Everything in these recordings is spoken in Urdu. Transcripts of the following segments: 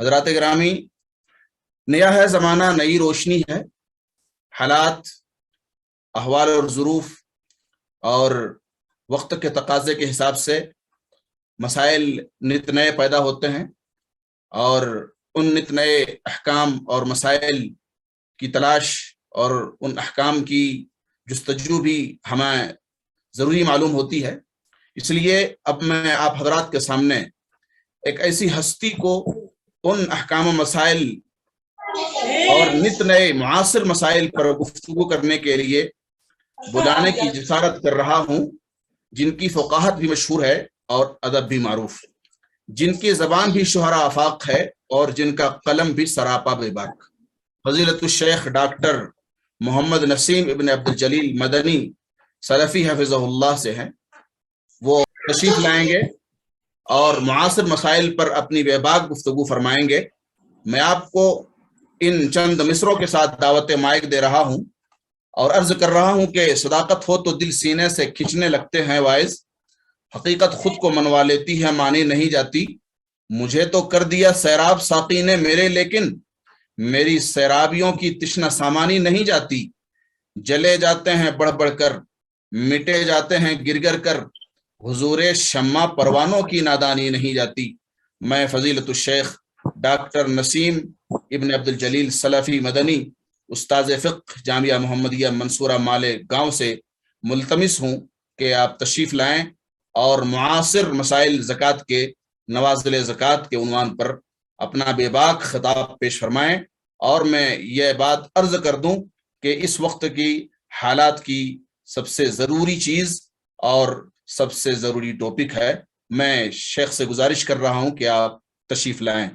حضرات گرامی، نیا ہے زمانہ، نئی روشنی ہے۔ حالات، احوال اور ظروف اور وقت کے تقاضے کے حساب سے مسائل نت نئے پیدا ہوتے ہیں، اور ان نت نئے احکام اور مسائل کی تلاش اور ان احکام کی جستجو بھی ہمیں ضروری معلوم ہوتی ہے۔ اس لیے اب میں آپ حضرات کے سامنے ایک ایسی ہستی کو ان احکام و مسائل اور نت نئے معاصر مسائل پر گفتگو کرنے کے لیے بلانے کی جسارت کر رہا ہوں، جن کی فقاہت بھی مشہور ہے اور ادب بھی معروف، جن کی زبان بھی شہرا آفاق ہے اور جن کا قلم بھی سراپا بے باک، فضیلت الشیخ ڈاکٹر محمد نسیم ابن عبد الجلیل مدنی سلفی حفظہ اللہ سے ہیں۔ وہ تشریف لائیں گے اور معاصر مسائل پر اپنی بے باک گفتگو فرمائیں گے۔ میں آپ کو ان چند مصروں کے ساتھ دعوت مائک دے رہا ہوں اور عرض کر رہا ہوں کہ صداقت ہو تو دل سینے سے کھنچنے لگتے ہیں وائز، حقیقت خود کو منوا لیتی ہے مانی نہیں جاتی۔ مجھے تو کر دیا سیراب ساقی نے میرے، لیکن میری سیرابیوں کی تشنہ سامانی نہیں جاتی۔ جلے جاتے ہیں بڑھ بڑھ کر، مٹے جاتے ہیں گر گر کر، حضور شمع پروانوں کی نادانی نہیں جاتی۔ میں فضیلت الشیخ ڈاکٹر نسیم ابن عبد الجلیل سلفی مدنی، استاذ فقہ جامعہ محمدیہ منصورہ مالے گاؤں سے ملتمس ہوں کہ آپ تشریف لائیں اور معاصر مسائل زکوٰۃ کے، نوازل زکوٰۃ کے عنوان پر اپنا بے باک خطاب پیش فرمائیں۔ اور میں یہ بات عرض کر دوں کہ اس وقت کی حالات کی سب سے ضروری چیز اور سب سے ضروری ٹاپک ہے۔ میں شیخ سے گزارش کر رہا ہوں کہ آپ تشریف لائیں۔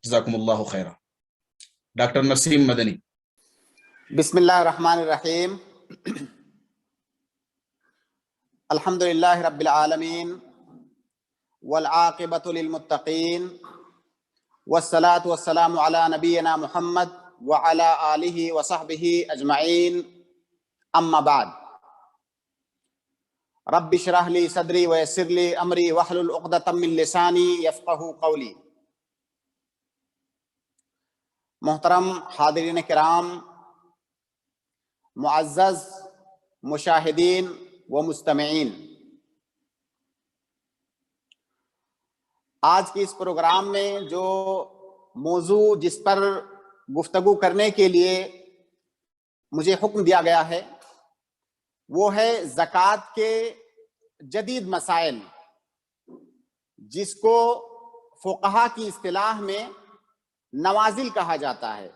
جزاکم اللہ خیرہ۔ ڈاکٹر نسیم مدنی۔ بسم اللہ الرحمن الرحیم۔ الحمد للہ رب العالمین والعاقبۃ للمتقین والصلاة والسلام علی نبینا محمد وعلی آلہ وصحبہ اجمعین، اما بعد۔ رب اشرح لی صدری ویسر لی امری واحلل عقدۃ من لسانی یفقہوا قولی۔ محترم حاضرین کرام، معزز مشاہدین و مستمعین، آج کے اس پروگرام میں جو موضوع جس پر گفتگو کرنے کے لیے مجھے حکم دیا گیا ہے وہ ہے زکوٰۃ کے جدید مسائل، جس کو فقہا کی اصطلاح میں نوازل کہا جاتا ہے۔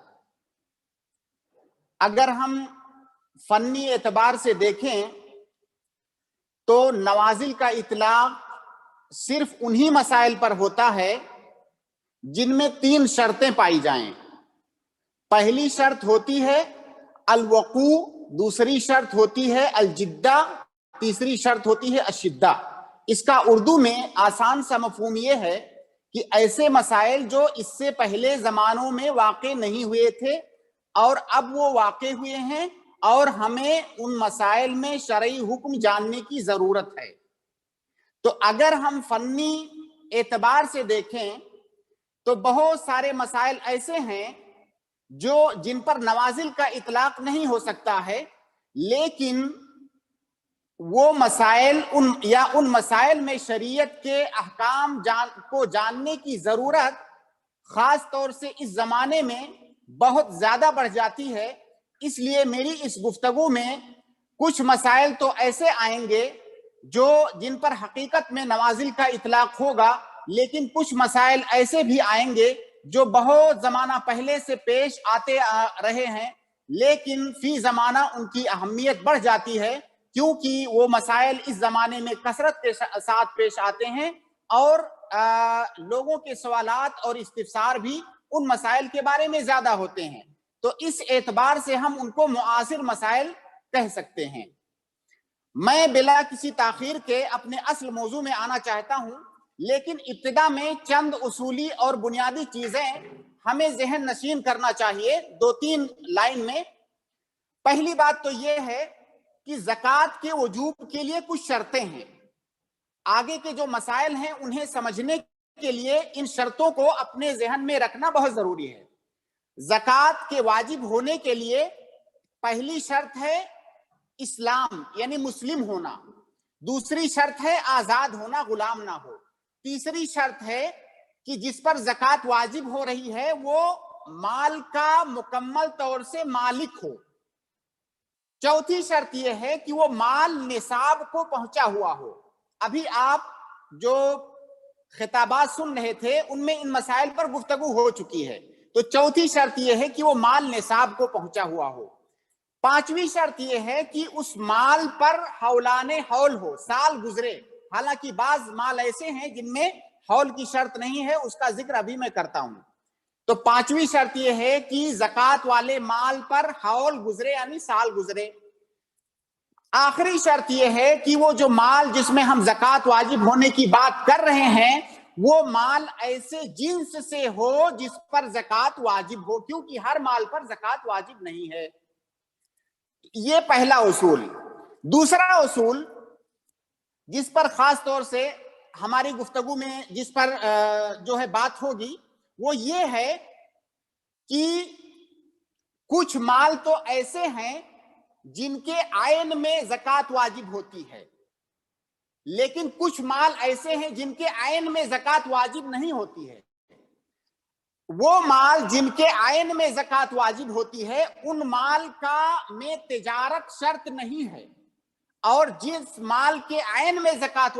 اگر ہم فنی اعتبار سے دیکھیں تو نوازل کا اطلاق صرف انہی مسائل پر ہوتا ہے جن میں 3 شرطیں پائی جائیں۔ پہلی شرط ہوتی ہے الوقوع، دوسری شرط ہوتی ہے الجدہ، تیسری شرط ہوتی ہے الشدہ۔ اس کا اردو میں آسان سا مفہوم یہ ہے کہ ایسے مسائل جو اس سے پہلے زمانوں میں واقع نہیں ہوئے تھے اور اب وہ واقع ہوئے ہیں اور ہمیں ان مسائل میں شرعی حکم جاننے کی ضرورت ہے۔ تو اگر ہم فنی اعتبار سے دیکھیں تو بہت سارے مسائل ایسے ہیں جن پر نوازل کا اطلاق نہیں ہو سکتا ہے، لیکن وہ مسائل ان مسائل میں شریعت کے احکام کو جاننے کی ضرورت خاص طور سے اس زمانے میں بہت زیادہ بڑھ جاتی ہے۔ اس لیے میری اس گفتگو میں کچھ مسائل تو ایسے آئیں گے جن پر حقیقت میں نوازل کا اطلاق ہوگا، لیکن کچھ مسائل ایسے بھی آئیں گے جو بہت زمانہ پہلے سے پیش آتے رہے ہیں، لیکن فی زمانہ ان کی اہمیت بڑھ جاتی ہے، کیونکہ وہ مسائل اس زمانے میں کثرت کے ساتھ پیش آتے ہیں اور لوگوں کے سوالات اور استفسار بھی ان مسائل کے بارے میں زیادہ ہوتے ہیں۔ تو اس اعتبار سے ہم ان کو معاصر مسائل کہہ سکتے ہیں۔ میں بلا کسی تاخیر کے اپنے اصل موضوع میں آنا چاہتا ہوں، لیکن ابتدا میں چند اصولی اور بنیادی چیزیں ہمیں ذہن نشین کرنا چاہیے 2-3 لائن میں۔ پہلی بات تو یہ ہے کہ زکوٰۃ کے وجوب کے لیے کچھ شرطیں ہیں۔ آگے کے جو مسائل ہیں انہیں سمجھنے کے لیے ان شرطوں کو اپنے ذہن میں رکھنا بہت ضروری ہے۔ زکوٰۃ کے واجب ہونے کے لیے پہلی شرط ہے اسلام یعنی مسلم ہونا، دوسری شرط ہے آزاد ہونا، غلام نہ ہو، تیسری شرط ہے کہ جس پر زکوٰۃ واجب ہو رہی ہے وہ مال کا مکمل طور سے مالک ہو، چوتھی شرط یہ ہے کہ وہ مال نصاب کو پہنچا ہوا ہو۔ ابھی آپ جو خطابات سن رہے تھے ان میں ان مسائل پر گفتگو ہو چکی ہے، تو چوتھی شرط یہ ہے کہ وہ مال نصاب کو پہنچا ہوا ہو۔ پانچویں شرط یہ ہے کہ اس مال پر حولان حول ہو، سال گزرے، حالانکہ بعض مال ایسے ہیں جن میں حول کی شرط نہیں ہے، اس کا ذکر ابھی میں کرتا ہوں۔ تو پانچویں شرط یہ ہے کہ زکوٰۃ والے مال پر حول گزرے یعنی سال گزرے۔ آخری شرط یہ ہے کہ وہ جو مال جس میں ہم زکوٰۃ واجب ہونے کی بات کر رہے ہیں وہ مال ایسے جنس سے ہو جس پر زکوٰۃ واجب ہو، کیونکہ ہر مال پر زکوٰۃ واجب نہیں ہے۔ یہ پہلا اصول۔ دوسرا اصول جس پر خاص طور سے ہماری گفتگو میں جس پر جو ہے بات ہوگی وہ یہ ہے کہ کچھ مال تو ایسے ہیں جن کے عین میں زکوٰۃ واجب ہوتی ہے، لیکن کچھ مال ایسے ہیں جن کے عین میں زکوٰۃ واجب نہیں ہوتی ہے۔ وہ مال جن کے عین میں زکوٰۃ واجب ہوتی ہے ان مال کا میں تجارت شرط نہیں ہے، اور جس مال کے عین میں زکوٰۃ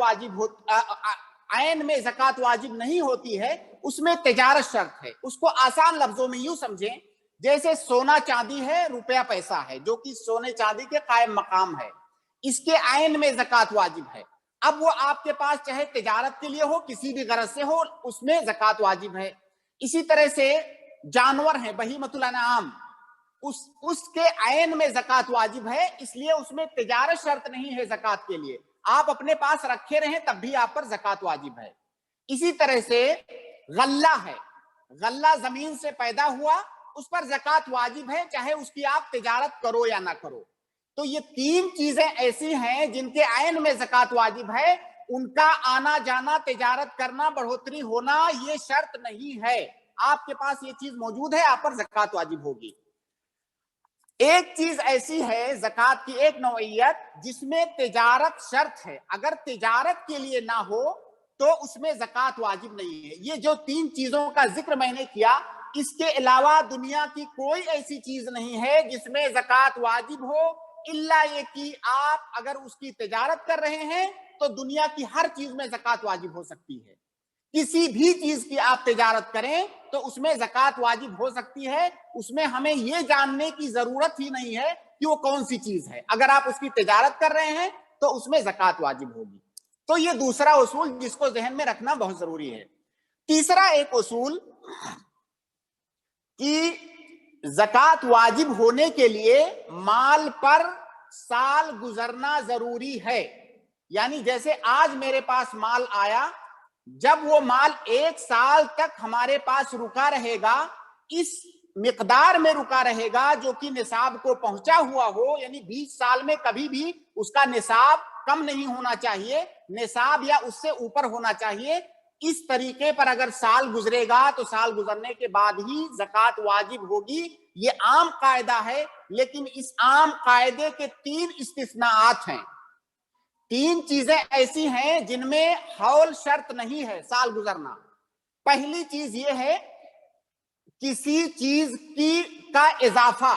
واجب نہیں ہوتی ہے اس میں تجارت شرط ہے۔ اس کو آسان لفظوں میں یوں سمجھیں جیسے سونا چاندی ہے، روپیہ پیسہ ہے، جو کہ سونے چاندی کے قائم مقام ہے، اس کے عین میں زکوٰۃ واجب ہے۔ اب وہ آپ کے پاس چاہے تجارت کے لیے ہو، کسی بھی غرض سے ہو، اس میں زکوٰۃ واجب ہے۔ اسی طرح سے جانور ہیں، بہیمۃ الانعام، اس کے عین میں زکوٰۃ واجب ہے، اس لیے اس میں تجارت شرط نہیں ہے زکوٰۃ کے لیے، آپ اپنے پاس رکھے رہیں تب بھی آپ پر زکوٰۃ واجب ہے۔ اسی طرح سے غلہ ہے، غلہ زمین سے پیدا ہوا، اس پر زکوٰۃ واجب ہے چاہے اس کی آپ تجارت کرو یا نہ کرو۔ تو یہ تین چیزیں ایسی ہیں جن کے عین میں زکوٰۃ واجب ہے، ان کا آنا جانا، تجارت کرنا، بڑھوتری ہونا یہ شرط نہیں ہے۔ آپ کے پاس یہ چیز موجود ہے، آپ پر زکوٰۃ واجب ہوگی۔ ایک چیز ایسی ہے زکوٰۃ کی ایک نوعیت جس میں تجارت شرط ہے، اگر تجارت کے لیے نہ ہو تو اس میں زکوٰۃ واجب نہیں ہے۔ یہ جو تین چیزوں کا ذکر میں نے کیا، اس کے علاوہ دنیا کی کوئی ایسی چیز نہیں ہے جس میں زکوٰۃ واجب ہو، الا یہ کہ آپ اگر اس کی تجارت کر رہے ہیں تو دنیا کی ہر چیز میں زکوٰۃ واجب ہو سکتی ہے۔ کسی بھی چیز کی آپ تجارت کریں تو اس میں زکوٰۃ واجب ہو سکتی ہے، اس میں ہمیں یہ جاننے کی ضرورت ہی نہیں ہے کہ وہ کون سی چیز ہے، اگر آپ اس کی تجارت کر رہے ہیں تو اس میں زکوٰۃ واجب ہوگی۔ تو یہ دوسرا اصول جس کو ذہن میں رکھنا بہت ضروری ہے۔ تیسرا ایک اصول کہ زکوٰۃ واجب ہونے کے لیے مال پر سال گزرنا ضروری ہے، یعنی جیسے آج میرے پاس مال آیا، جب وہ مال ایک سال تک ہمارے پاس رکا رہے گا، اس مقدار میں رکا رہے گا جو کہ نصاب کو پہنچا ہوا ہو، یعنی 20 سال میں کبھی بھی اس کا نصاب کم نہیں ہونا چاہیے، نصاب یا اس سے اوپر ہونا چاہیے۔ اس طریقے پر اگر سال گزرے گا تو سال گزرنے کے بعد ہی زکوٰۃ واجب ہوگی، یہ عام قاعدہ ہے، لیکن اس عام قاعدے کے 3 استثناءات ہیں۔ 3 چیزیں ایسی ہیں جن میں حول شرط نہیں ہے، سال گزرنا۔ پہلی چیز یہ ہے کسی چیز کا اضافہ،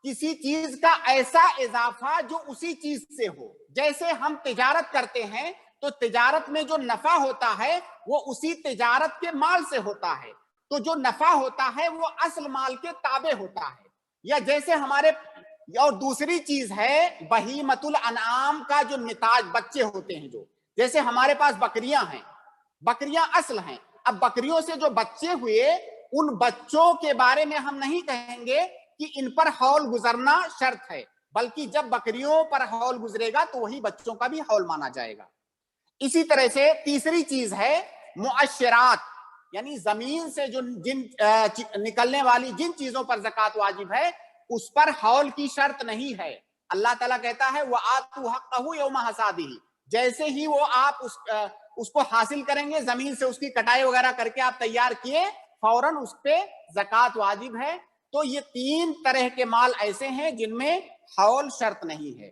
کسی چیز کا ایسا اضافہ جو اسی چیز سے ہو۔ جیسے ہم تجارت کرتے ہیں تو تجارت میں جو نفع ہوتا ہے وہ اسی تجارت کے مال سے ہوتا ہے، تو جو نفع ہوتا ہے وہ اصل مال کے تابع ہوتا ہے۔ یا جیسے ہمارے، اور دوسری چیز ہے بہیمۃ الانعام کا جو نتاج، بچے ہوتے ہیں، جو جیسے ہمارے پاس بکریاں ہیں، بکریاں اصل ہیں، اب بکریوں سے جو بچے ہوئے ان بچوں کے بارے میں ہم نہیں کہیں گے کہ ان پر حول گزرنا شرط ہے، بلکہ جب بکریوں پر حول گزرے گا تو وہی بچوں کا بھی حول مانا جائے گا۔ اسی طرح سے تیسری چیز ہے مؤشرات، یعنی زمین سے جو نکلنے والی جن چیزوں پر زکوٰۃ واجب ہے اس پر حول کی شرط نہیں ہے۔ اللہ تعالیٰ کہتا ہے وَآتُوا حَقَّهُ يَوْمَ حَصَادِهِ، جیسے ہی وہ آپ اس کو حاصل کریں گے, زمین سے اس کی کٹائی وغیرہ کر کے آپ تیار کیے, فوراً اس پہ زکوٰۃ واجب ہے. تو یہ 3 طرح کے مال ایسے ہیں جن میں حول شرط نہیں ہے.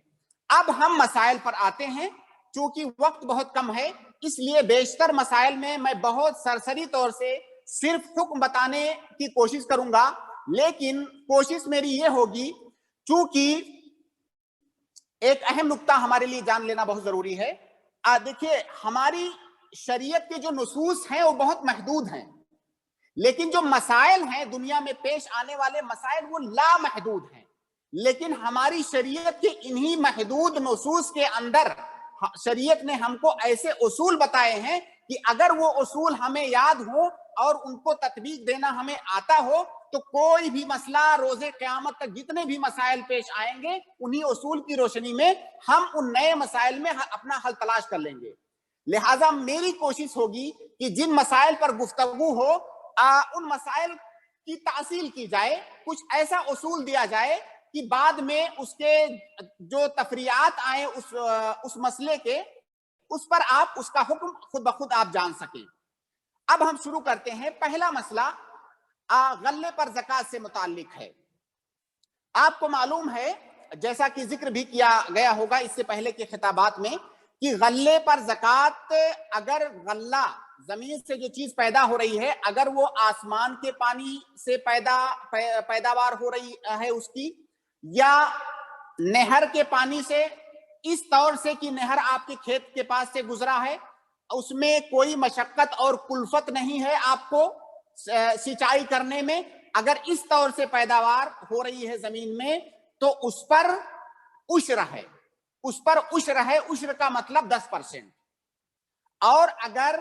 اب ہم مسائل پر آتے ہیں. چونکہ وقت بہت کم ہے اس لیے بیشتر مسائل میں میں بہت سرسری طور سے صرف حکم بتانے کی کوشش کروں گا, لیکن کوشش میری یہ ہوگی, چونکہ ایک اہم نقطہ ہمارے لیے جان لینا بہت ضروری ہے. دیکھیے, ہماری شریعت کے جو نصوص ہیں وہ بہت محدود ہیں, لیکن جو مسائل ہیں دنیا میں پیش آنے والے مسائل وہ لامحدود ہیں. لیکن ہماری شریعت کے انہی محدود نصوص کے اندر شریعت نے ہم کو ایسے اصول بتائے ہیں کہ اگر وہ اصول ہمیں یاد ہو اور ان کو تطبیق دینا ہمیں آتا ہو تو کوئی بھی مسئلہ روزے قیامت تک جتنے بھی مسائل پیش آئیں گے انہی اصول کی روشنی میں ہم ان نئے مسائل میں اپنا حل تلاش کر لیں گے. لہٰذا میری کوشش ہوگی کہ جن مسائل پر گفتگو ہو ان مسائل کی تأصیل کی جائے, کچھ ایسا اصول دیا جائے کہ بعد میں اس کے جو تفریعات آئیں اس مسئلے کے, اس پر آپ اس کا حکم خود بخود آپ جان سکیں. اب ہم شروع کرتے ہیں. پہلا مسئلہ غلے پر زکوٰۃ سے متعلق ہے. آپ کو معلوم ہے, جیسا کہ ذکر بھی کیا گیا ہوگا اس سے پہلے کے خطابات میں, کہ غلے پر زکوٰۃ, اگر غلہ زمین سے جو چیز پیدا ہو رہی ہے اگر وہ آسمان کے پانی سے پیداوار ہو رہی ہے اس کی, یا نہر کے پانی سے, اس طور سے کہ نہر آپ کے کھیت کے پاس سے گزرا ہے, اس میں کوئی مشقت اور کلفت نہیں ہے آپ کو سینچائی کرنے میں, اگر اس طور سے پیداوار ہو رہی ہے زمین میں تو اس پر عشر ہے. اس پر عشر ہے. عشر کا مطلب 10%. اور اگر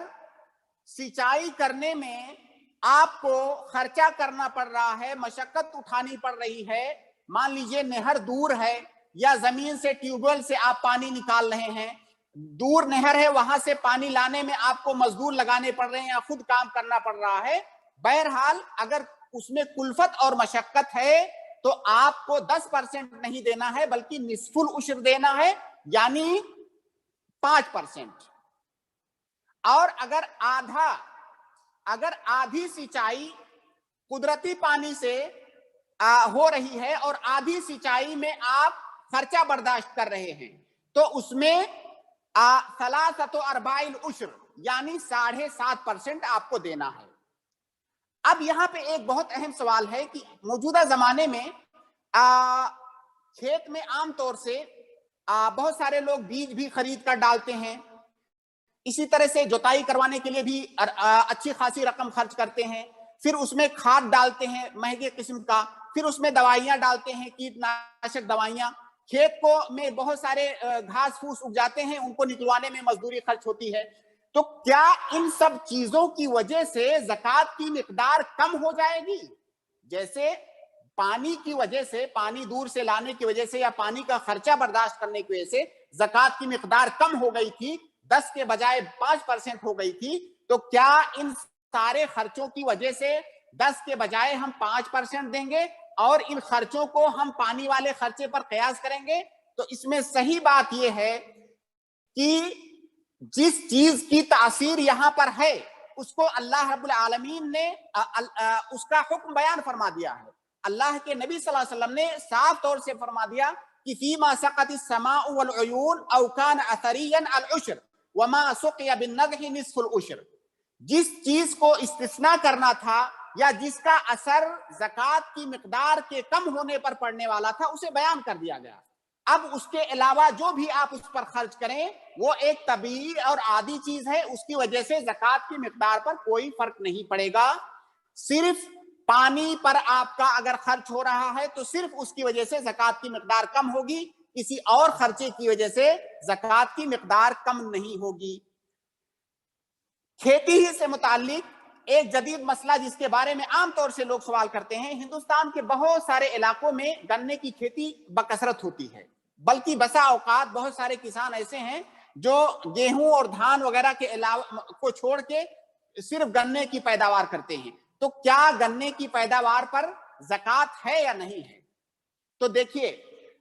سینچائی کرنے میں آپ کو خرچہ کرنا پڑ رہا ہے, مشقت اٹھانی پڑ رہی ہے, مان لیجئے نہر دور ہے یا زمین سے ٹیوب ویل سے آپ پانی نکال رہے ہیں, دور نہر ہے, وہاں سے پانی لانے میں آپ کو مزدور لگانے پڑ رہے ہیں یا خود کام کرنا پڑ رہا ہے, بہرحال اگر اس میں کلفت اور مشقت ہے تو آپ کو 10% نہیں دینا ہے بلکہ نصف العشر دینا ہے, یعنی 5%. اور اگر آدھی سینچائی قدرتی پانی سے ہو رہی ہے اور آدھی سینچائی میں آپ خرچہ برداشت کر رہے ہیں تو اس میں 3/4 العشر یعنی 7.5% آپ کو دینا ہے. اب یہاں پہ ایک بہت اہم سوال ہے کہ موجودہ زمانے میں کھیت میں عام طور سے بہت سارے لوگ بیج بھی خرید کر ڈالتے ہیں, اسی طرح سے جوتائی کروانے کے لیے بھی اچھی خاصی رقم خرچ کرتے ہیں, پھر اس میں کھاد ڈالتے ہیں مہنگے قسم کا, پھر اس میں دوائیاں ڈالتے ہیں, کیٹ ناشک دوائیاں, کھیت کو میں بہت سارے گھاس پھوس اگ جاتے ہیں, ان کو نکلوانے میں مزدوری خرچ ہوتی ہے. تو کیا ان سب چیزوں کی وجہ سے زکوٰۃ کی مقدار کم ہو جائے گی؟ جیسے پانی کی وجہ سے, پانی دور سے لانے کی وجہ سے یا پانی کا خرچہ برداشت کرنے کی وجہ سے زکوٰۃ کی مقدار کم ہو گئی تھی, 10 کے بجائے 5% ہو گئی تھی, تو کیا ان سارے خرچوں کی وجہ سے 10 کے بجائے ہم 5% دیں گے اور ان خرچوں کو ہم پانی والے خرچے پر قیاس کریں گے؟ تو اس میں صحیح بات یہ ہے کہ جس چیز کی تاثیر یہاں پر ہے اس کو اللہ رب العالمین نے اس کا حکم بیان فرما دیا ہے. اللہ کے نبی صلی اللہ علیہ وسلم نے صاف طور سے فرما دیا کہ فیما سقط السماء والعیون او کان اثریا العشر وما سقی بالنضح نصف العشر. جس چیز کو استثناء کرنا تھا یا جس کا اثر زکوٰۃ کی مقدار کے کم ہونے پر پڑنے والا تھا اسے بیان کر دیا گیا. اب اس کے علاوہ جو بھی آپ اس پر خرچ کریں وہ ایک طبیعی اور عادی چیز ہے, اس کی وجہ سے زکوٰۃ کی مقدار پر کوئی فرق نہیں پڑے گا. صرف پانی پر آپ کا اگر خرچ ہو رہا ہے تو صرف اس کی وجہ سے زکوٰۃ کی مقدار کم ہوگی, کسی اور خرچے کی وجہ سے زکوٰۃ کی مقدار کم نہیں ہوگی. کھیتی ہی سے متعلق ایک جدید مسئلہ جس کے بارے میں عام طور سے لوگ سوال کرتے ہیں, ہندوستان کے بہت سارے علاقوں میں گنے کی کھیتی بکثرت ہوتی ہے, بلکہ بسا اوقات بہت سارے کسان ایسے ہیں جو گیہوں اور دھان وغیرہ کے علاوہ کو چھوڑ کے صرف گنے کی پیداوار کرتے ہیں. تو کیا گنے کی پیداوار پر زکوٰۃ ہے یا نہیں ہے؟ تو دیکھیے,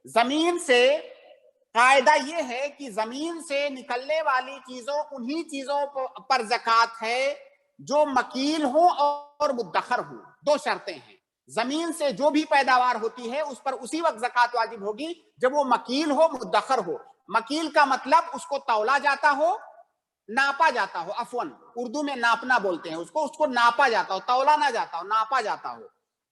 زمین سے قاعدہ یہ ہے کہ زمین سے نکلنے والی چیزوں انہی چیزوں پر زکوٰۃ ہے جو مکیل ہوں اور مدخر ہوں. دو شرطیں ہیں. زمین سے جو بھی پیداوار ہوتی ہے اس پر اسی وقت زکوٰۃ واجب ہوگی جب وہ مکیل ہو، مدخر ہو. مکیل کا مطلب اس کو تولا جاتا ہو، ناپا جاتا ہو. عفواً اردو میں ناپنا بولتے ہیں اس کو ناپا جاتا ہو، تولا نہ جاتا ہو، ناپا جاتا ہو.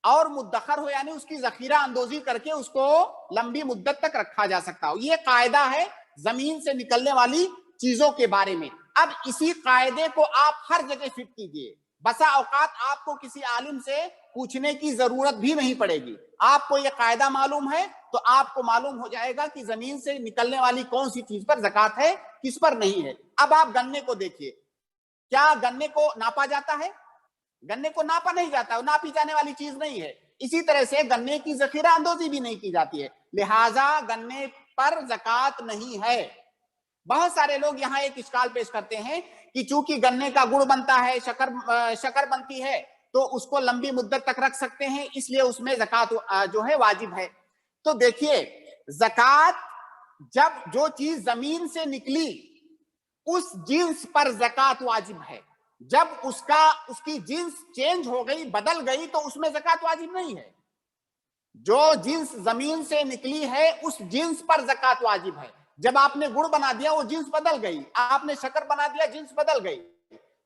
اور مدخر ہو یعنی اس کی ذخیرہ اندوزی کر کے اس کو لمبی مدت تک رکھا جا سکتا ہو. یہ قاعدہ ہے زمین سے نکلنے والی چیزوں کے بارے میں. اب اسی قاعدے کو آپ ہر جگہ فٹ کیجئے. بسا اوقات آپ کو کسی عالم سے پوچھنے کی ضرورت بھی نہیں پڑے گی. آپ کو یہ قاعدہ معلوم ہے تو آپ کو معلوم ہو جائے گا کہ زمین سے نکلنے والی کون سی چیز پر زکوٰۃ ہے، کس پر نہیں ہے. اب آپ گنے کو دیکھیے، کیا گنے کو ناپا جاتا ہے؟ گنے کو ناپا نہیں جاتا، وہ ناپی جانے والی چیز نہیں ہے. اسی طرح سے گنے کی ذخیرہ اندوزی بھی نہیں کی جاتی ہے، لہٰذا گنے پر زکوٰۃ نہیں ہے. بہت سارے لوگ یہاں ایک اشکال پیش کرتے ہیں کہ چونکہ گنے کا گڑ بنتا ہے، شکر بنتی ہے، تو اس کو لمبی مدت تک رکھ سکتے ہیں، اس لیے اس میں زکوٰۃ جو ہے واجب ہے. تو دیکھیے، زکوٰۃ جب جو چیز زمین سے نکلی اس جنس پر زکوٰۃ واجب ہے. جب اس کی جنس چینج ہو گئی، بدل گئی، تو اس میں زکوٰۃ واجب نہیں ہے. جو جنس زمین سے نکلی ہے اس جنس پر زکوٰۃ واجب ہے. جب آپ نے گڑ بنا دیا وہ جنس بدل گئی، آپ نے شکر بنا دیا جنس بدل گئی،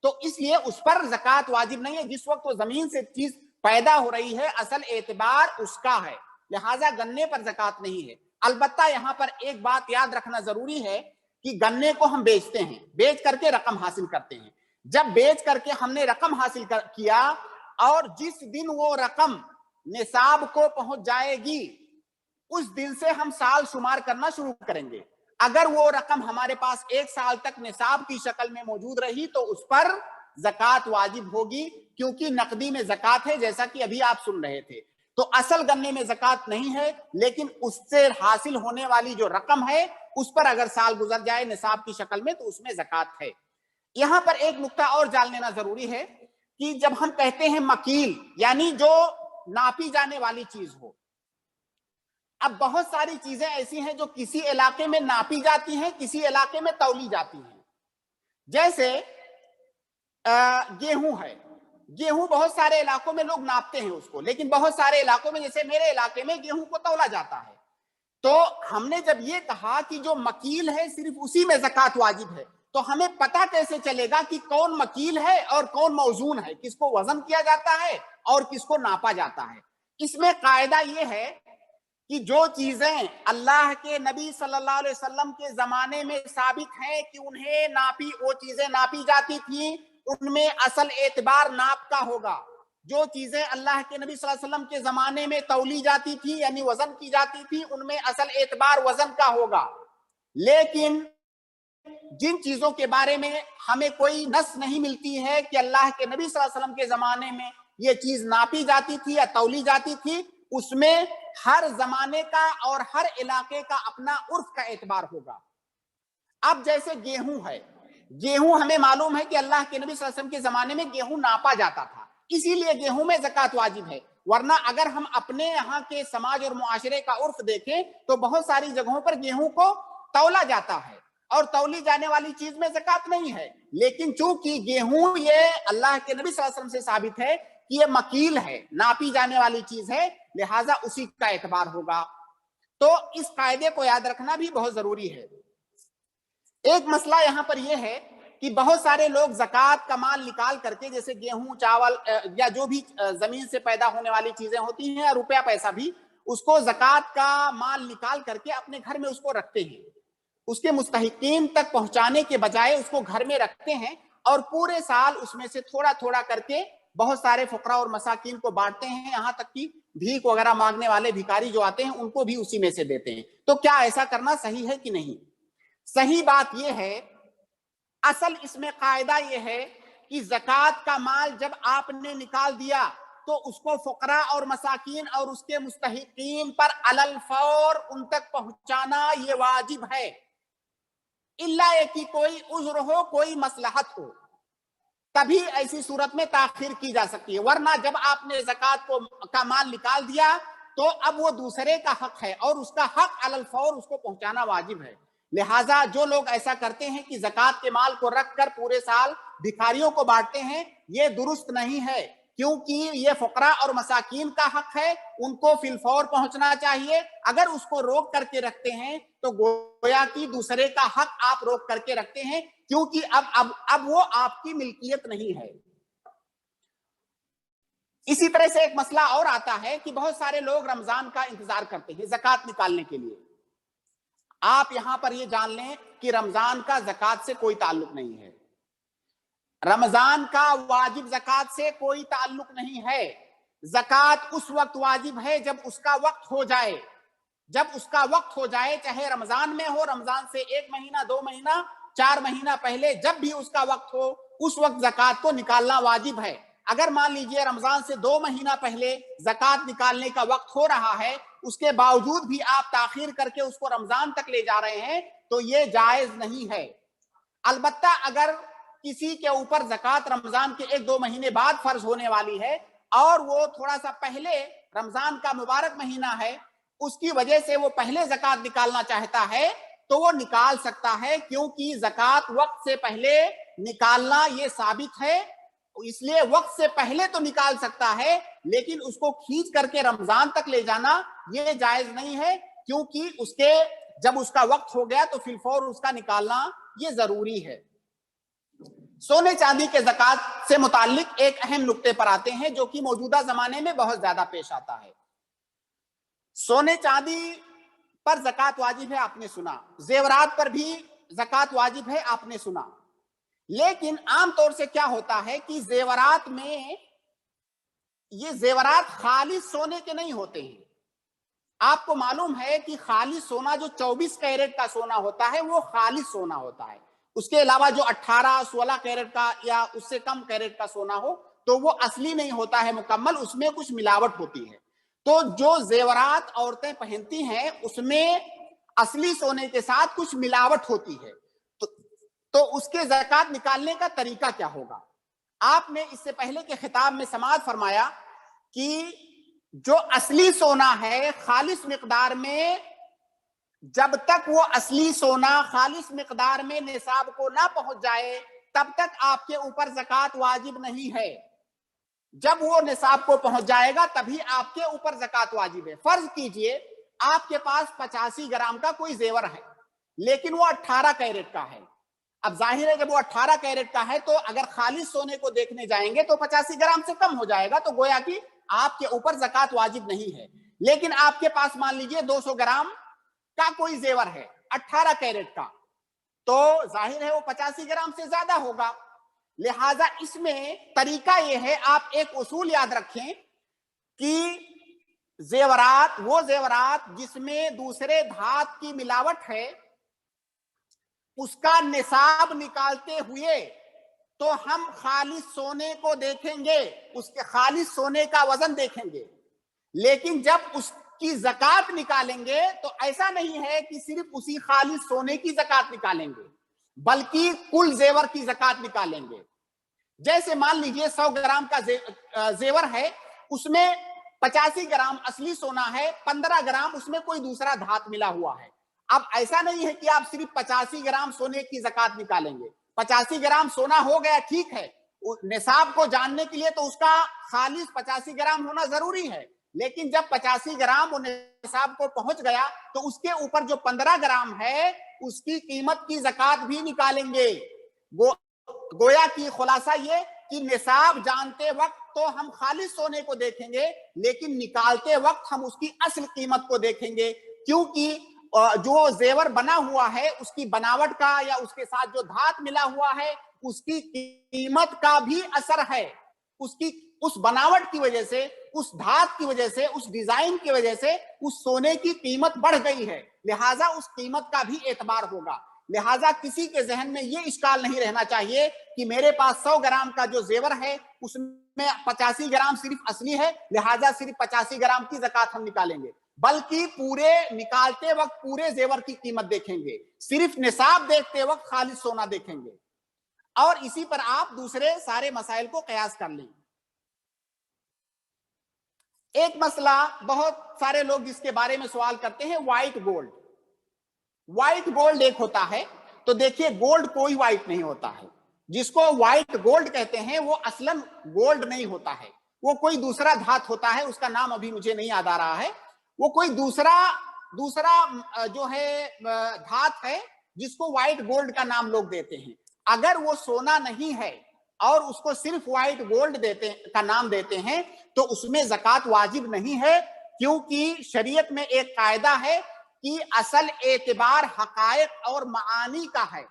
تو اس لیے اس پر زکوٰۃ واجب نہیں ہے. جس وقت وہ زمین سے چیز پیدا ہو رہی ہے اصل اعتبار اس کا ہے، لہٰذا گنے پر زکوٰۃ نہیں ہے. البتہ یہاں پر ایک بات یاد رکھنا ضروری ہے کہ گنے کو ہم بیچتے ہیں، بیچ کر کے رقم حاصل کرتے ہیں. جب بیچ کر کے ہم نے رقم حاصل کیا اور جس دن وہ رقم نصاب کو پہنچ جائے گی اس دن سے ہم سال شمار کرنا شروع کریں گے. اگر وہ رقم ہمارے پاس 1 سال تک نصاب کی شکل میں موجود رہی تو اس پر زکوٰۃ واجب ہوگی، کیونکہ نقدی میں زکوٰۃ ہے جیسا کہ ابھی آپ سن رہے تھے. تو اصل گنے میں زکوٰۃ نہیں ہے، لیکن اس سے حاصل ہونے والی جو رقم ہے اس پر اگر سال گزر جائے نصاب کی شکل میں تو اس میں زکوٰۃ ہے. یہاں پر ایک نقطہ اور جان لینا ضروری ہے کہ جب ہم کہتے ہیں مکیل یعنی جو ناپی جانے والی چیز ہو، اب بہت ساری چیزیں ایسی ہیں جو کسی علاقے میں ناپی جاتی ہیں، کسی علاقے میں تولی جاتی ہیں. جیسے گیہوں ہے، گیہوں بہت سارے علاقوں میں لوگ ناپتے ہیں اس کو، لیکن بہت سارے علاقوں میں جیسے میرے علاقے میں گیہوں کو تولا جاتا ہے. تو ہم نے جب یہ کہا کہ جو مکیل ہے صرف اسی میں زکوٰۃ واجب ہے، تو ہمیں پتہ کیسے چلے گا کہ کون مکیل ہے اور کون موزون ہے، کس کو وزن کیا جاتا ہے اور کس کو ناپا جاتا ہے؟ اس میں قاعدہ یہ ہے کہ جو چیزیں اللہ کے نبی صلی اللہ علیہ وسلم کے زمانے میں ثابت ہیں کہ انہیں وہ چیزیں ناپی جاتی تھیں، ان میں اصل اعتبار ناپ کا ہوگا. جو چیزیں اللہ کے نبی صلی اللہ علیہ وسلم کے زمانے میں تولی جاتی تھی یعنی وزن کی جاتی تھی ان میں اصل اعتبار وزن کا ہوگا. لیکن جن چیزوں کے بارے میں ہمیں کوئی نص نہیں ملتی ہے کہ اللہ کے نبی صلی اللہ علیہ وسلم کے زمانے میں یہ چیز ناپی جاتی تھی یا تولی جاتی تھی، اس میں ہر زمانے کا اور ہر علاقے کا اپنا عرف کا اعتبار ہوگا. اب جیسے گیہوں ہے، گیہوں ہمیں معلوم ہے کہ اللہ کے نبی صلی اللہ علیہ وسلم کے زمانے میں گیہوں ناپا جاتا تھا، اسی لیے گیہوں میں زکوٰۃ واجب ہے. ورنہ اگر ہم اپنے یہاں کے سماج اور معاشرے کا عرف دیکھیں تو بہت ساری جگہوں پر گیہوں کو تولا جاتا ہے اور تولی جانے والی چیز میں زکوٰۃ نہیں ہے. لیکن چونکہ گیہوں یہ اللہ کے نبی صلی اللہ علیہ وسلم سے ثابت ہے کہ یہ مکیل ہے، ناپی جانے والی چیز ہے، لہٰذا اسی کا اعتبار ہوگا. تو اس قاعدے کو یاد رکھنا بھی بہت ضروری ہے. ایک مسئلہ یہاں پر یہ ہے کہ بہت سارے لوگ زکوٰۃ کا مال نکال کر کے، جیسے گیہوں، چاول یا جو بھی زمین سے پیدا ہونے والی چیزیں ہوتی ہیں، روپیہ پیسہ بھی، اس کو زکوٰۃ کا مال نکال کر کے اپنے گھر میں اس کو رکھتے ہیں. اس کے مستحقین تک پہنچانے کے بجائے اس کو گھر میں رکھتے ہیں اور پورے سال اس میں سے تھوڑا تھوڑا کر کے بہت سارے فقراء اور مساکین کو بانٹتے ہیں، یہاں تک کہ بھیک وغیرہ مانگنے والے بھکاری جو آتے ہیں ان کو بھی اسی میں سے دیتے ہیں. تو کیا ایسا کرنا صحیح ہے کہ نہیں؟ صحیح بات یہ ہے، اصل اس میں قاعدہ یہ ہے کہ زکوٰۃ کا مال جب آپ نے نکال دیا تو اس کو فقراء اور مساکین اور اس کے مستحقین پر علی الفور ان تک پہنچانا یہ واجب ہے، الا کہ کوئی عذر ہو، کوئی مصلحت ہو، تبھی ایسی صورت میں تاخیر کی جا سکتی ہے. ورنہ جب آپ نے زکوٰۃ کا مال نکال دیا تو اب وہ دوسرے کا حق ہے اور اس کا حق علی الفور اس کو پہنچانا واجب ہے. لہٰذا جو لوگ ایسا کرتے ہیں کہ زکوٰۃ کے مال کو رکھ کر پورے سال بھکاریوں کو بانٹتے ہیں، یہ درست نہیں ہے، کیونکہ یہ فقراء اور مساکین کا حق ہے، ان کو فی الفور پہنچنا چاہیے. اگر اس کو روک کر کے رکھتے ہیں تو گویا کہ دوسرے کا حق آپ روک کر کے رکھتے ہیں، کیونکہ اب وہ آپ کی ملکیت نہیں ہے. اسی طرح سے ایک مسئلہ اور آتا ہے کہ بہت سارے لوگ رمضان کا انتظار کرتے ہیں زکوٰۃ نکالنے کے لیے. آپ یہاں پر یہ جان لیں کہ رمضان کا زکوٰۃ سے کوئی تعلق نہیں ہے. رمضان کا واجب زکوٰۃ سے کوئی تعلق نہیں ہے. زکوٰۃ اس وقت واجب ہے جب اس کا وقت ہو جائے. جب اس کا وقت ہو جائے، چاہے رمضان میں ہو، رمضان سے 1 مہینہ 2 مہینہ 4 مہینہ پہلے، جب بھی اس کا وقت ہو، اس وقت زکوٰۃ کو نکالنا واجب ہے. اگر مان لیجئے رمضان سے 2 مہینہ پہلے زکوٰۃ نکالنے کا وقت ہو رہا ہے، اس کے باوجود بھی آپ تاخیر کر کے اس کو رمضان تک لے جا رہے ہیں تو یہ جائز نہیں ہے. البتہ اگر کسی کے اوپر زکوٰۃ رمضان کے 1-2 مہینے بعد فرض ہونے والی ہے اور وہ تھوڑا سا پہلے رمضان کا مبارک مہینہ ہے، اس کی وجہ سے وہ پہلے زکوٰۃ نکالنا چاہتا ہے تو وہ نکال سکتا ہے، کیونکہ زکوٰۃ وقت سے پہلے نکالنا یہ ثابت ہے. اس لیے وقت سے پہلے تو نکال سکتا ہے، لیکن اس کو کھینچ کر کے رمضان تک لے جانا یہ جائز نہیں ہے، کیونکہ جب اس کا وقت ہو گیا تو فی الفور اس کا نکالنا یہ ضروری ہے. سونے چاندی کے زکوٰۃ سے متعلق ایک اہم نقطے پر آتے ہیں جو کہ موجودہ زمانے میں بہت زیادہ پیش آتا ہے. سونے چاندی پر زکوٰۃ واجب ہے، آپ نے سنا. زیورات پر بھی زکوٰۃ واجب ہے، آپ نے سنا. لیکن عام طور سے کیا ہوتا ہے کہ زیورات میں یہ زیورات خالص سونے کے نہیں ہوتے ہیں. آپ کو معلوم ہے کہ خالص سونا جو 24 کیرٹ کا سونا ہوتا ہے وہ خالص سونا ہوتا ہے. اس کے علاوہ جو 18-16 کیرٹ کا یا اس سے کم کیرٹ کا سونا ہو تو وہ اصلی نہیں ہوتا ہے مکمل، اس میں کچھ ملاوٹ ہوتی ہے. تو جو زیورات عورتیں پہنتی ہیں اس میں اصلی سونے کے ساتھ کچھ ملاوٹ ہوتی ہے. تو اس کے زکوٰۃ نکالنے کا طریقہ کیا ہوگا؟ آپ نے اس سے پہلے کے خطاب میں سماعت فرمایا کہ جو اصلی سونا ہے خالص مقدار میں، جب تک وہ اصلی سونا خالص مقدار میں نصاب کو نہ پہنچ جائے تب تک آپ کے اوپر زکوٰۃ واجب نہیں ہے. جب وہ نصاب کو پہنچ جائے گا تبھی آپ کے اوپر زکوٰۃ واجب ہے. فرض کیجئے آپ کے پاس 85 گرام کا کوئی زیور ہے لیکن وہ 18 کیرٹ کا ہے. اب ظاہر ہے جب وہ 18 کیرٹ کا ہے تو اگر خالص سونے کو دیکھنے جائیں گے تو 85 گرام سے کم ہو جائے گا، تو گویا کہ آپ کے اوپر زکوٰۃ واجب نہیں ہے. لیکن آپ کے پاس مان لیجئے 200 گرام کا کوئی زیور ہے 18 کیرٹ کا، تو ظاہر ہے وہ 85 گرام سے زیادہ ہوگا. لہٰذا اس میں طریقہ یہ ہے، آپ ایک اصول یاد رکھیں کہ وہ زیورات جس میں دوسرے دھات کی ملاوٹ ہے اس کا نصاب نکالتے ہوئے تو ہم خالص سونے کو دیکھیں گے، اس کے خالص سونے کا وزن دیکھیں گے. لیکن جب اس کی زکوٰۃ نکالیں گے تو ایسا نہیں ہے کہ صرف اسی خالص سونے کی زکوٰۃ نکالیں گے بلکہ کل زیور کی زکوٰۃ نکالیں گے. جیسے مان لیجئے 100 گرام کا زیور ہے، اس میں 85 گرام اصلی سونا ہے، 15 گرام اس میں کوئی دوسرا دھات ملا ہوا ہے. اب ایسا نہیں ہے کہ آپ صرف 85 گرام سونے کی زکوٰۃ نکالیں گے. 85 گرام سونا ہو گیا، ٹھیک ہے، نصاب کو جاننے کے لیے تو اس کا خالص 85 گرام ہونا ضروری ہے. لیکن جب 85 گرام وہ نصاب کو پہنچ گیا تو اس کے اوپر جو 15 گرام ہے اس کی قیمت کی زکوٰۃ بھی نکالیں گے. گویا کی خلاصہ یہ کہ نصاب جانتے وقت تو ہم خالص سونے کو دیکھیں گے لیکن نکالتے وقت ہم اس کی اصل قیمت کو دیکھیں گے، کیونکہ جو زیور بنا ہوا ہے اس کی بناوٹ کا یا اس کے ساتھ جو دھات ملا ہوا ہے اس کی قیمت کا بھی اثر ہے. اس بناوٹ کی وجہ سے، اس دھات کی وجہ سے، اس ڈیزائن کی وجہ سے اس سونے کی قیمت بڑھ گئی ہے، لہٰذا اس قیمت کا بھی اعتبار ہوگا. لہٰذا کسی کے ذہن میں یہ اشکال نہیں رہنا چاہیے کہ میرے پاس 100 گرام کا جو زیور ہے اس میں 85 گرام صرف اصلی ہے لہٰذا صرف 85 گرام کی زکوٰۃ ہم نکالیں گے، بلکہ پورے نکالتے وقت پورے زیور کی قیمت دیکھیں گے، صرف نصاب دیکھتے وقت خالص سونا دیکھیں گے. اور اسی پر آپ دوسرے سارے مسائل کو قیاس کر لیں. ایک مسئلہ بہت سارے لوگ جس کے بارے میں سوال کرتے ہیں، وائٹ گولڈ. وائٹ گولڈ ایک ہوتا ہے، تو دیکھیے گولڈ کوئی وائٹ نہیں ہوتا ہے. جس کو وائٹ گولڈ کہتے ہیں وہ اصلاً گولڈ نہیں ہوتا ہے، وہ کوئی دوسرا دھات ہوتا ہے، اس کا نام ابھی مجھے نہیں یاد آ رہا ہے. وہ کوئی دوسرا جو ہے دھات ہے جس کو وائٹ گولڈ کا نام لوگ دیتے ہیں. اگر وہ سونا نہیں ہے اور اس کو صرف وائٹ گولڈ کا نام دیتے ہیں تو اس میں زکوٰۃ واجب نہیں ہے، کیونکہ شریعت میں ایک قاعدہ ہے کہ اصل اعتبار حقائق اور معانی کا ہے،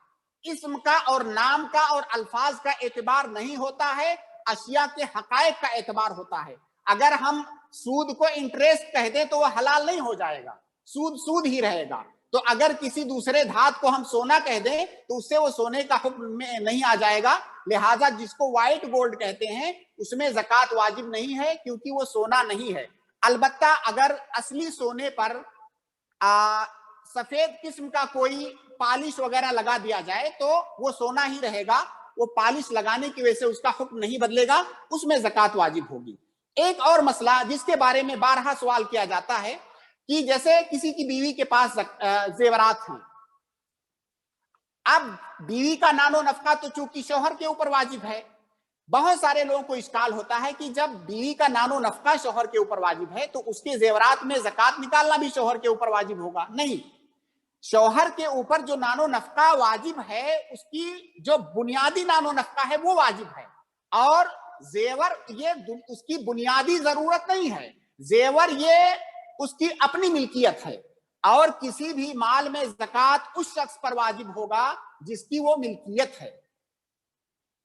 اسم کا اور نام کا اور الفاظ کا اعتبار نہیں ہوتا ہے، اشیاء کے حقائق کا اعتبار ہوتا ہے. اگر ہم سود کو انٹریسٹ کہہ دیں تو وہ حلال نہیں ہو جائے گا، سود سود ہی رہے گا. تو اگر کسی دوسرے دھات کو ہم سونا کہہ دیں تو اس سے وہ سونے کا حکم میں نہیں آ جائے گا. لہٰذا جس کو وائٹ گولڈ کہتے ہیں اس میں زکوٰۃ واجب نہیں ہے، کیونکہ وہ سونا نہیں ہے. البتہ اگر اصلی سونے پر سفید قسم کا کوئی پالش وغیرہ لگا دیا جائے تو وہ سونا ہی رہے گا، وہ پالش لگانے کی وجہ سے اس کا حکم نہیں بدلے گا، اس میں زکوٰۃ واجب ہوگی. ایک اور مسئلہ جس کے بارے میں بارہا سوال کیا جاتا ہے کہ جیسے کسی کی بیوی کے پاس زیورات ہیں. اب بیوی کا نان و نفقہ تو چونکہ شوہر کے اوپر واجب ہے. بہت سارے لوگوں کو اشکال ہوتا ہے کہ جب بیوی کا نان و نفقہ شوہر کے اوپر واجب ہے تو اس کے زیورات میں زکوٰۃ نکالنا بھی شوہر کے اوپر واجب ہوگا. نہیں، شوہر کے اوپر جو نان و نفقہ واجب ہے اس کی جو بنیادی نان و نفقہ ہے وہ واجب ہے، اور زیور یہ اس کی بنیادی ضرورت نہیں ہے. زیور یہ اس کی اپنی ملکیت ہے، اور کسی بھی مال میں زکوٰۃ اس شخص پر واجب ہوگا جس کی وہ ملکیت ہے،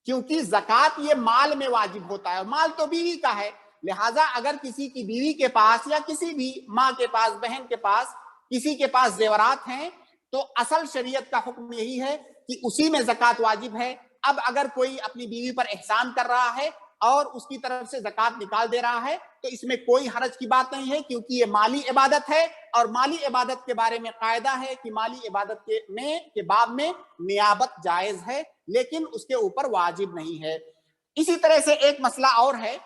کیونکہ زکوٰۃ یہ مال میں واجب ہوتا ہے، مال تو بیوی کا ہے. لہٰذا اگر کسی کی بیوی کے پاس یا کسی بھی ماں کے پاس، بہن کے پاس، کسی کے پاس زیورات ہیں تو اصل شریعت کا حکم یہی ہے کہ اسی میں زکوٰۃ واجب ہے. اب اگر کوئی اپنی بیوی پر احسان کر رہا ہے اور اس کی طرف سے زکوٰۃ نکال دے رہا ہے تو اس میں کوئی حرج کی بات نہیں ہے، کیونکہ یہ مالی عبادت ہے، اور مالی عبادت کے بارے میں قاعدہ ہے کہ مالی عبادت کے باب میں نیابت جائز ہے، لیکن اس کے اوپر واجب نہیں ہے. اسی طرح سے ایک مسئلہ اور ہے،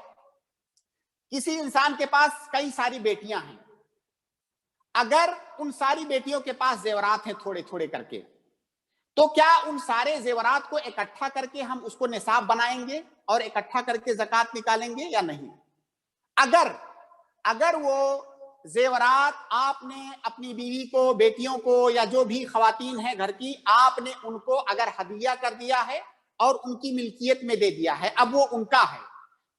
کسی انسان کے پاس کئی ساری بیٹیاں ہیں، اگر ان ساری بیٹیوں کے پاس زیورات ہیں تھوڑے تھوڑے کر کے، تو کیا ان سارے زیورات کو اکٹھا کر کے ہم اس کو نصاب بنائیں گے اور اکٹھا کر کے زکوٰۃ نکالیں گے یا نہیں؟ اگر وہ زیورات آپ نے اپنی بیوی کو، بیٹیوں کو، یا جو بھی خواتین ہیں گھر کی، آپ نے ان کو اگر ہدیہ کر دیا ہے اور ان کی ملکیت میں دے دیا ہے، اب وہ ان کا ہے،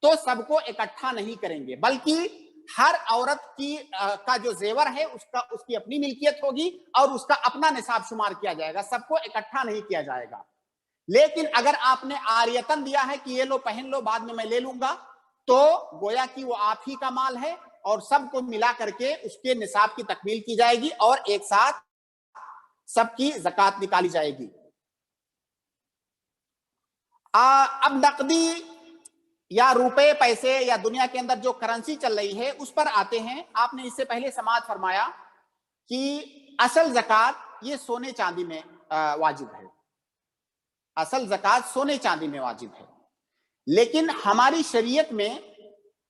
تو سب کو اکٹھا نہیں کریں گے، بلکہ ہر عورت کا جو زیور ہے اس کی اپنی ملکیت ہوگی اور اس کا اپنا نصاب شمار کیا جائے گا، سب کو اکٹھا نہیں کیا جائے گا. لیکن اگر آپ نے عاریتن دیا ہے کہ یہ لو پہن لو، بعد میں لے لوں گا، تو گویا کہ وہ آپ ہی کا مال ہے اور سب کو ملا کر کے اس کے نصاب کی تکمیل کی جائے گی اور ایک ساتھ سب کی زکوٰۃ نکالی جائے گی. اب نقدی یا روپے، پیسے یا دنیا کے اندر جو کرنسی چل رہی ہے اس پر آتے ہیں. آپ نے اس سے پہلے سماعت فرمایا کہ اصل زکوٰۃ یہ سونے چاندی میں واجب ہے، اصل زکوٰۃ سونے چاندی میں واجب ہے. لیکن ہماری شریعت میں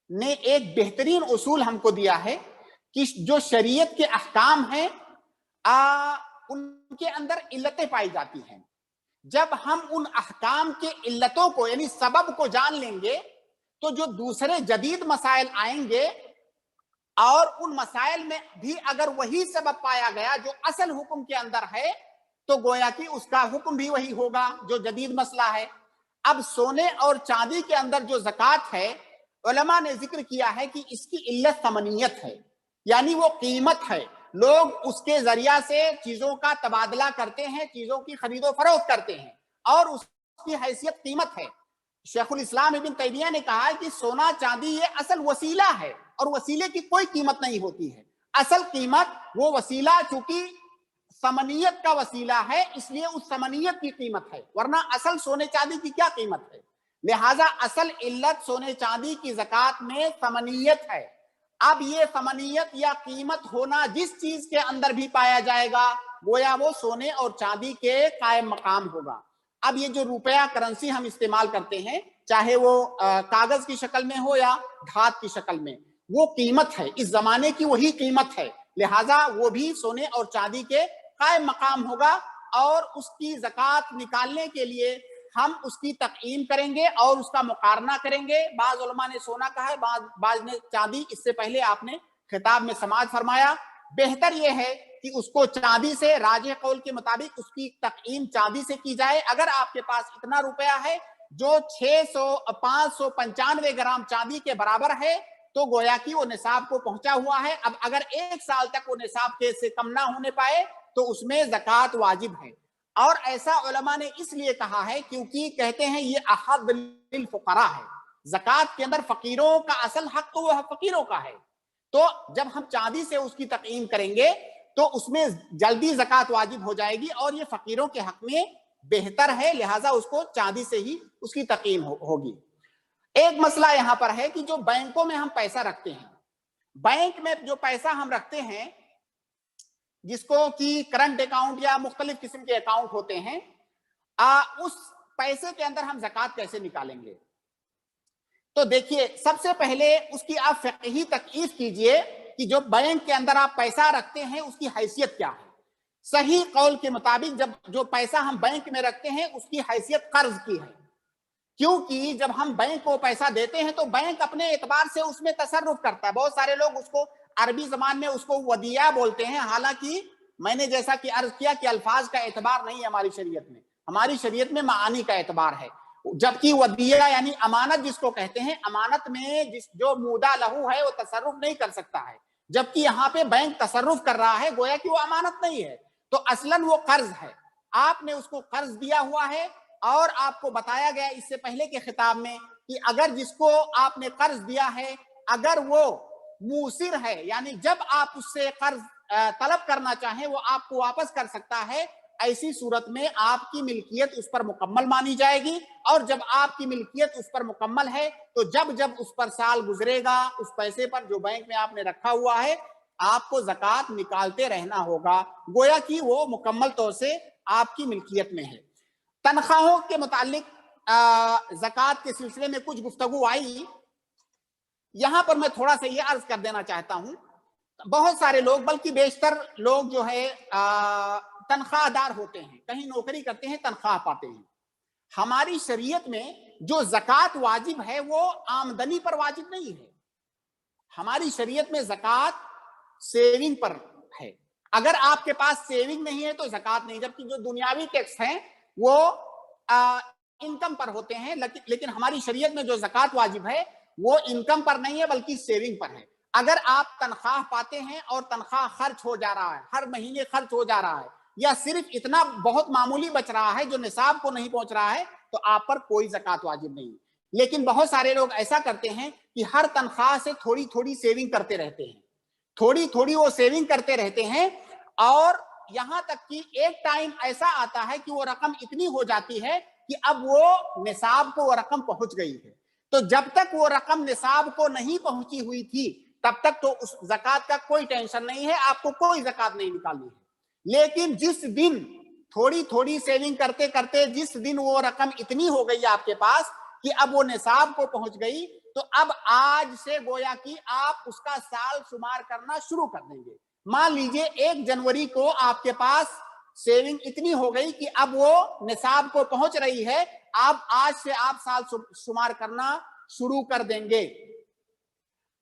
نے ایک بہترین اصول ہم کو دیا ہے کہ جو شریعت کے احکام ہیں ان کے اندر علتیں پائی جاتی ہیں. جب ہم ان احکام کے علتوں کو یعنی سبب کو جان لیں گے تو جو دوسرے جدید مسائل آئیں گے اور ان مسائل میں بھی اگر وہی سبب پایا گیا جو اصل حکم کے اندر ہے تو گویا کہ اس کا حکم بھی وہی ہوگا جو جدید مسئلہ ہے. اب سونے اور چاندی کے اندر جو زکوٰۃ ہے، علماء نے ذکر کیا ہے کہ اس کی علت ثمنیت ہے، یعنی وہ قیمت ہے. لوگ اس کے ذریعہ سے چیزوں کا تبادلہ کرتے ہیں، چیزوں کی خرید و فروخت کرتے ہیں اور اس کی حیثیت قیمت ہے. شیخ الاسلام ابن تیمیہ نے کہا ہے کہ سونا چاندی یہ اصل وسیلہ ہے اور وسیلے کی کوئی قیمت نہیں ہوتی ہے. اصل قیمت وہ وسیلہ چونکہ ثمنیت کا وسیلہ ہے اس لیے اس ثمنیت کی قیمت ہے، ورنہ اصل سونے چاندی کی کیا قیمت ہے. لہٰذا اصل علت سونے چاندی کی زکوٰۃ میں ثمنیت ہے. اب یہ ثمنیت یا قیمت ہونا جس چیز کے اندر بھی پایا جائے گا گویا وہ سونے اور چاندی کے قائم مقام ہوگا. اب یہ جو روپیہ کرنسی ہم استعمال کرتے ہیں، چاہے وہ کاغذ کی شکل میں ہو یا دھات کی شکل میں، وہ قیمت ہے, اس زمانے کی وہی قیمت ہے, لہذا وہ بھی سونے اور چاندی کے قائم مقام ہوگا, اور اس کی زکوٰۃ نکالنے کے لیے ہم اس کی تقییم کریں گے اور اس کا مقارنہ کریں گے. بعض علماء نے سونا کہا ہے, بعض نے چاندی. اس سے پہلے آپ نے خطاب میں سماعت فرمایا, بہتر یہ ہے کہ اس کو چاندی سے, راجح قول کے مطابق اس کی تقییم چاندی سے کی جائے. اگر آپ کے پاس اتنا روپیہ ہے جو 595 گرام چاندی کے برابر ہے تو گویا کہ وہ نصاب کو پہنچا ہوا ہے. اب اگر ایک سال تک وہ نصاب کے سے کم نہ ہونے پائے تو اس میں زکوٰۃ واجب ہے. اور ایسا علماء نے اس لیے کہا ہے کیونکہ کہتے ہیں یہ احد للفقراء ہے, زکوٰۃ کے اندر فقیروں کا اصل حق تو وہ فقیروں کا ہے. تو جب ہم چاندی سے اس کی تقییم کریں گے تو اس میں جلدی زکوٰۃ واجب ہو جائے گی, اور یہ فقیروں کے حق میں بہتر ہے, لہٰذا اس کو چاندی سے ہی اس کی تقییم ہوگی. ایک مسئلہ یہاں پر ہے کہ جو بینکوں میں ہم پیسہ رکھتے ہیں, بینک میں جو پیسہ ہم رکھتے ہیں جس کو کہ کرنٹ اکاؤنٹ یا مختلف قسم کے اکاؤنٹ ہوتے ہیں, اس پیسے کے اندر ہم زکوٰۃ کیسے نکالیں گے؟ تو دیکھیے, سب سے پہلے اس کی آپ فقہی تکیف کیجئے کہ جو بینک کے اندر آپ پیسہ رکھتے ہیں اس کی حیثیت کیا ہے. صحیح قول کے مطابق جب جو پیسہ ہم بینک میں رکھتے ہیں اس کی حیثیت قرض کی ہے, کیونکہ جب ہم بینک کو پیسہ دیتے ہیں تو بینک اپنے اعتبار سے اس میں تصرف کرتا ہے. بہت سارے لوگ اس کو عربی زبان میں اس کو ودیعہ بولتے ہیں, حالانکہ میں نے جیسا کہ عرض کیا کہ الفاظ کا اعتبار نہیں ہے ہماری شریعت میں, ہماری شریعت میں معانی کا اعتبار ہے. جبکہ ودیعہ یعنی امانت جس کو کہتے ہیں, امانت میں جو مودع لہو ہے وہ تصرف نہیں کر سکتا ہے, جبکہ یہاں پہ بینک تصرف کر رہا ہے, گویا کہ وہ امانت نہیں ہے. تو اصلاً وہ قرض ہے, آپ نے اس کو قرض دیا ہوا ہے, اور آپ کو بتایا گیا اس سے پہلے کے خطاب میں کہ اگر جس کو آپ نے قرض دیا ہے اگر وہ موسر ہے, یعنی جب آپ اس سے قرض طلب کرنا چاہیں وہ آپ کو واپس کر سکتا ہے, ایسی صورت میں آپ کی ملکیت اس پر مکمل مانی جائے گی. اور جب آپ کی ملکیت اس پر مکمل ہے تو جب جب اس پر سال گزرے گا اس پیسے پر جو بینک میں آپ نے رکھا ہوا ہے آپ کو زکوٰۃ نکالتے رہنا ہوگا, گویا کہ وہ مکمل طور سے آپ کی ملکیت میں ہے. تنخواہوں کے متعلق زکوٰۃ کے سلسلے میں کچھ گفتگو آئی, یہاں پر میں تھوڑا سا یہ عرض کر دینا چاہتا ہوں. بہت سارے لوگ, بلکہ بیشتر لوگ جو ہے تنخواہ دار ہوتے ہیں, کہیں نوکری کرتے ہیں, تنخواہ پاتے ہیں. ہماری شریعت میں جو زکوٰۃ واجب ہے وہ آمدنی پر واجب نہیں ہے. ہماری شریعت میں زکوٰۃ سیونگ پر ہے. اگر آپ کے پاس سیونگ نہیں ہے تو زکوٰۃ نہیں, جبکہ جو دنیاوی ٹیکس ہیں وہ انکم پر ہوتے ہیں, لیکن ہماری شریعت میں جو زکوٰۃ واجب ہے وہ انکم پر نہیں ہے بلکہ سیونگ پر ہے. اگر آپ تنخواہ پاتے ہیں اور تنخواہ خرچ ہو جا رہا ہے, ہر مہینے خرچ ہو جا رہا ہے, یا صرف اتنا بہت معمولی بچ رہا ہے جو نصاب کو نہیں پہنچ رہا ہے, تو آپ پر کوئی زکوٰۃ واجب نہیں. لیکن بہت سارے لوگ ایسا کرتے ہیں کہ ہر تنخواہ سے تھوڑی تھوڑی سیونگ کرتے رہتے ہیں, تھوڑی تھوڑی وہ سیونگ کرتے رہتے ہیں, اور یہاں تک کہ ایک ٹائم ایسا آتا ہے کہ وہ رقم اتنی ہو جاتی ہے کہ اب وہ نصاب کو وہ رقم پہنچ گئی ہے. تو جب تک وہ رقم نصاب کو نہیں پہنچی ہوئی تھی تب تک تو اس زکوٰۃ کا کوئی ٹینشن نہیں ہے, آپ کو کوئی زکوٰۃ نہیں نکالنی ہے. لیکن جس دن تھوڑی تھوڑی سیونگ کرتے کرتے جس دن وہ رقم اتنی ہو گئی آپ کے پاس کہ اب وہ نصاب کو پہنچ گئی, تو اب آج سے گویا کہ آپ اس کا سال شمار کرنا شروع کر دیں گے. مان لیجئے 1 جنوری کو آپ کے پاس سیونگ اتنی ہو گئی کہ اب وہ نصاب کو پہنچ رہی ہے, آپ آج سے آپ سال شمار کرنا شروع کر دیں گے.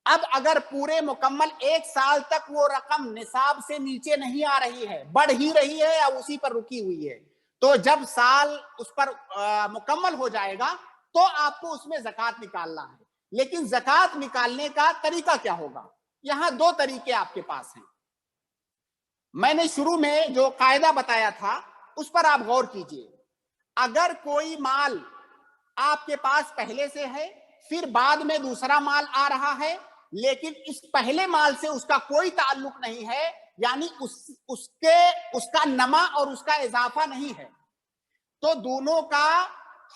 اب اگر پورے مکمل 1 سال تک وہ رقم نصاب سے نیچے نہیں آ رہی ہے, بڑھ ہی رہی ہے یا اسی پر رکی ہوئی ہے, تو جب سال اس پر مکمل ہو جائے گا تو آپ کو اس میں زکوٰۃ نکالنا ہے. لیکن زکوٰۃ نکالنے کا طریقہ کیا ہوگا؟ یہاں 2 طریقے آپ کے پاس ہیں. میں نے شروع میں جو قاعدہ بتایا تھا اس پر آپ غور کیجئے. اگر کوئی مال آپ کے پاس پہلے سے ہے, پھر بعد میں دوسرا مال آ رہا ہے, لیکن اس پہلے مال سے اس کا کوئی تعلق نہیں ہے, یعنی اس کا نما اور اس کا اضافہ نہیں ہے, تو دونوں کا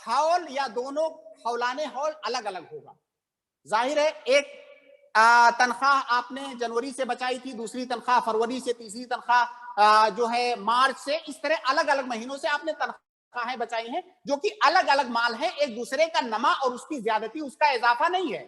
حول یا دونوں حولان حول الگ الگ ہوگا. ظاہر ہے ایک تنخواہ آپ نے جنوری سے بچائی تھی, دوسری تنخواہ فروری سے, تیسری تنخواہ جو ہے مارچ سے, اس طرح الگ الگ مہینوں سے آپ نے تنخواہیں بچائی ہیں جو کہ الگ الگ مال ہیں, ایک دوسرے کا نما اور اس کی زیادتی, اس کا اضافہ نہیں ہے.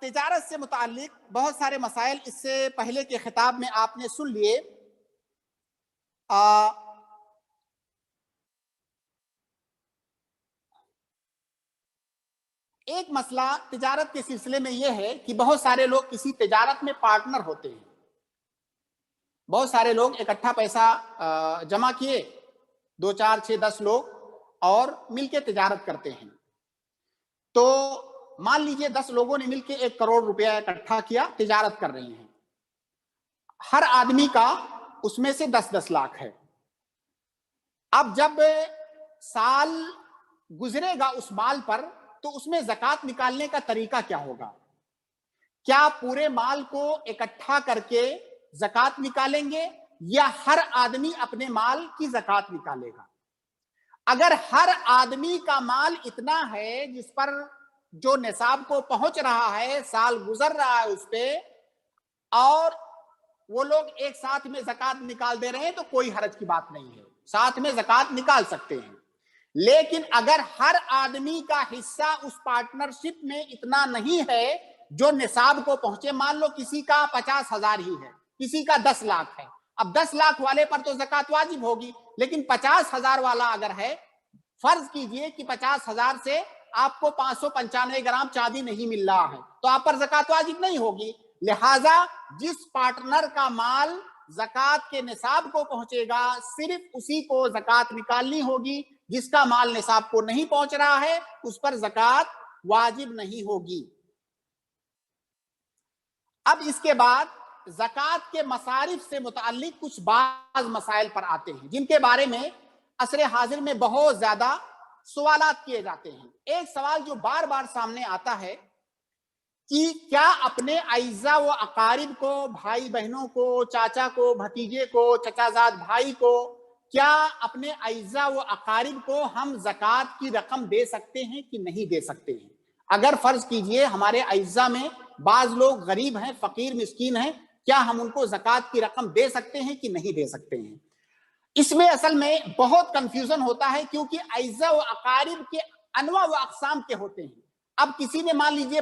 تجارت سے متعلق بہت سارے مسائل اس سے پہلے کے خطاب میں آپ نے سن لیے. ایک مسئلہ تجارت کے سلسلے میں یہ ہے کہ بہت سارے لوگ کسی تجارت میں پارٹنر ہوتے ہیں. بہت سارے لوگ اکٹھا پیسہ جمع کیے، 2 4 6 10 لوگ، اور مل کے تجارت کرتے ہیں. تو مان لیجئے 10 لوگوں نے مل کے 1 کروڑ روپیہ اکٹھا کیا، تجارت کر رہے ہیں. ہر آدمی کا اس میں سے 10 لاکھ ہے. اب جب سال گزرے گا اس مال پر تو اس میں زکوٰۃ نکالنے کا طریقہ کیا ہوگا؟ کیا پورے مال کو اکٹھا کر کے زکوٰۃ نکالیں گے یا ہر آدمی اپنے مال کی زکوٰۃ نکالے گا؟ اگر ہر آدمی کا مال اتنا ہے جس پر جو نصاب کو پہنچ رہا ہے، سال گزر رہا ہے اس پہ، اور وہ لوگ ایک ساتھ میں زکوٰۃ نکال دے رہے ہیں تو کوئی حرج کی بات نہیں ہے، ساتھ میں زکوٰۃ نکال سکتے ہیں. لیکن اگر ہر آدمی کا حصہ اس پارٹنرشپ میں اتنا نہیں ہے جو نصاب کو پہنچے، مان لو کسی کا 50,000 ہی ہے، کسی کا 10 لاکھ ہے. اب 10 لاکھ والے پر تو زکوٰۃ واجب ہوگی، لیکن 50,000 والا اگر ہے، فرض کیجئے کہ 50,000 سے آپ کو 595 گرام چاندی نہیں مل رہا ہے تو آپ پر زکوٰۃ واجب نہیں ہوگی. لہذا جس پارٹنر کا مال زکوٰۃ کے نصاب کو پہنچے گا صرف اسی کو زکوٰۃ نکالنی ہوگی. جس کا مال نصاب کو نہیں پہنچ رہا ہے اس پر زکوٰۃ واجب نہیں ہوگی. اب اس کے بعد زکوٰۃ کے مصارف سے متعلق کچھ بعض مسائل پر آتے ہیں جن کے بارے میں عصر حاضر میں بہت زیادہ سوالات کیے جاتے ہیں. ایک سوال جو بار بار سامنے آتا ہے کہ کیا اپنے اعزا و اقارب کو، بھائی بہنوں کو، چاچا کو، بھتیجے کو، چچا زاد بھائی کو، کیا اپنے اعزا و اقارب کو ہم زکوٰۃ کی رقم دے سکتے ہیں کہ نہیں دے سکتے ہیں؟ اگر فرض کیجئے ہمارے اعزا میں بعض لوگ غریب ہیں، فقیر مسکین ہیں، کیا ہم ان کو زکوٰۃ کی رقم دے سکتے ہیں کہ نہیں دے سکتے ہیں؟ اس میں اصل میں بہت کنفیوژن ہوتا ہے کیونکہ اعزا و اقارب کے انواع و اقسام کے ہوتے ہیں. اب کسی نے مان لیجئے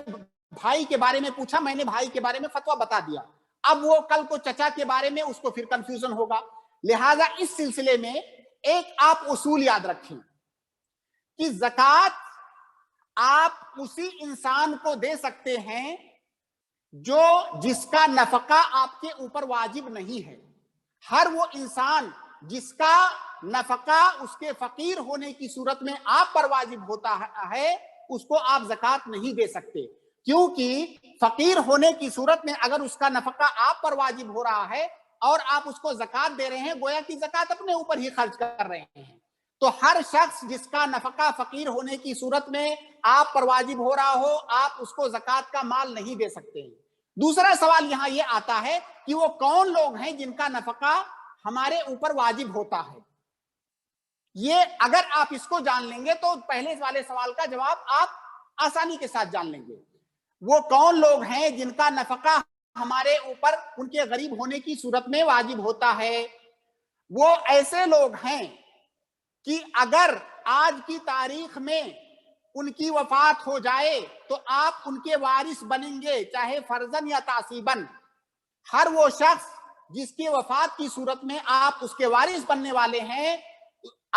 بھائی کے بارے میں پوچھا، میں نے بھائی کے بارے میں فتویٰ بتا دیا، اب وہ کل کو چچا کے بارے میں اس کو پھر کنفیوژن ہوگا. لہٰذا اس سلسلے میں ایک آپ اصول یاد رکھیں کہ زکوٰۃ آپ اسی انسان کو دے سکتے ہیں جس کا نفقہ آپ کے اوپر واجب نہیں ہے. ہر وہ انسان جس کا نفقہ اس کے فقیر ہونے کی صورت میں آپ پر واجب ہوتا ہے اس کو آپ زکوٰۃ نہیں دے سکتے، کیونکہ فقیر ہونے کی صورت میں اگر اس کا نفقہ آپ پر واجب ہو رہا ہے اور آپ اس کو زکوٰۃ دے رہے ہیں، گویا کہ زکوٰۃ اپنے اوپر ہی خرچ کر رہے ہیں. تو ہر شخص جس کا نفقہ فقیر ہونے کی صورت میں آپ پر واجب ہو رہا ہو، آپ اس کو زکوٰۃ کا مال نہیں دے سکتے ہیں. دوسرا سوال یہاں یہ آتا ہے کہ وہ کون لوگ ہیں جن کا نفقہ ہمارے اوپر واجب ہوتا ہے. یہ اگر آپ اس کو جان لیں گے تو پہلے والے سوال کا جواب آپ آسانی کے ساتھ جان لیں گے. وہ کون لوگ ہیں جن کا نفقہ ہمارے اوپر ان کے غریب ہونے کی صورت میں واجب ہوتا ہے؟ وہ ایسے لوگ ہیں کہ اگر آج کی تاریخ میں ان کی وفات ہو جائے تو آپ ان کے وارث بنیں گے، چاہے فرضاً یا تعصیباً. ہر وہ شخص جس کی وفات کی صورت میں آپ اس کے وارث بننے والے ہیں،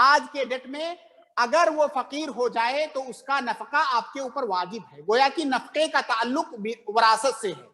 آج کے ڈیٹ میں اگر وہ فقیر ہو جائے تو اس کا نفقہ آپ کے اوپر واجب ہے. گویا کہ نفقے کا تعلق وراثت سے ہے.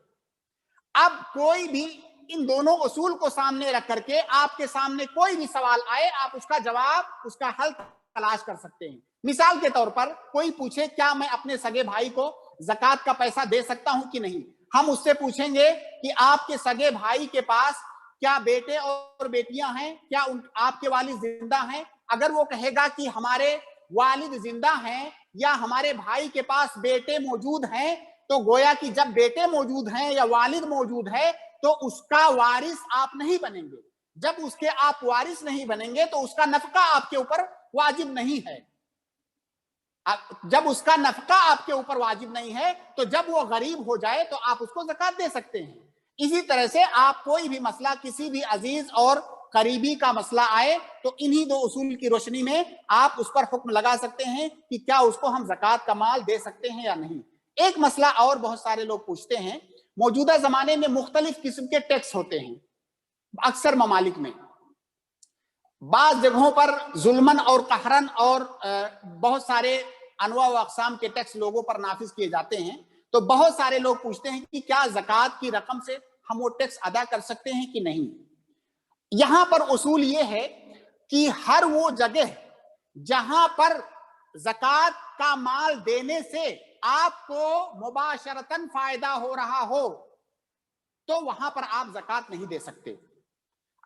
اب کوئی بھی ان دونوں اصول کو سامنے رکھ کر کے آپ کے سامنے کوئی بھی سوال آئے، آپ اس کا جواب، اس کا حل تلاش کر سکتے ہیں. مثال کے طور پر کوئی پوچھے کیا میں اپنے سگے بھائی کو زکوٰۃ کا پیسہ دے سکتا ہوں کہ نہیں؟ ہم اس سے پوچھیں گے کہ آپ کے سگے بھائی کے پاس کیا بیٹے اور بیٹیاں ہیں؟ کیا آپ کے والد زندہ ہیں؟ اگر وہ کہے گا کہ ہمارے والد زندہ ہیں یا ہمارے بھائی کے پاس بیٹے موجود ہیں، تو گویا کہ جب بیٹے موجود ہیں یا والد موجود ہے تو اس کا وارث آپ نہیں بنیں گے. جب اس کے آپ وارث نہیں بنیں گے تو اس کا نفقہ آپ کے اوپر واجب نہیں ہے. جب اس کا نفقہ آپ کے اوپر واجب نہیں ہے تو جب وہ غریب ہو جائے تو آپ اس کو زکوٰۃ دے سکتے ہیں. اسی طرح سے آپ کوئی بھی مسئلہ، کسی بھی عزیز اور قریبی کا مسئلہ آئے تو انہی دو اصول کی روشنی میں آپ اس پر حکم لگا سکتے ہیں کہ کیا اس کو ہم زکوٰۃ کا مال دے سکتے ہیں یا نہیں. ایک مسئلہ اور بہت سارے لوگ پوچھتے ہیں، موجودہ زمانے میں مختلف قسم کے ٹیکس ہوتے ہیں اکثر ممالک میں، بعض جگہوں پر ظلمن اور قہرن اور بہت سارے انواع و اقسام کے ٹیکس لوگوں پر نافذ کیے جاتے ہیں، تو بہت سارے لوگ پوچھتے ہیں کہ کیا زکوٰۃ کی رقم سے ہم وہ ٹیکس ادا کر سکتے ہیں کہ نہیں۔ یہاں پر اصول یہ ہے کہ ہر وہ جگہ جہاں پر زکوٰۃ کا مال دینے سے آپ کو مباشرتاً فائدہ ہو رہا ہو تو وہاں پر آپ زکوٰۃ نہیں دے سکتے۔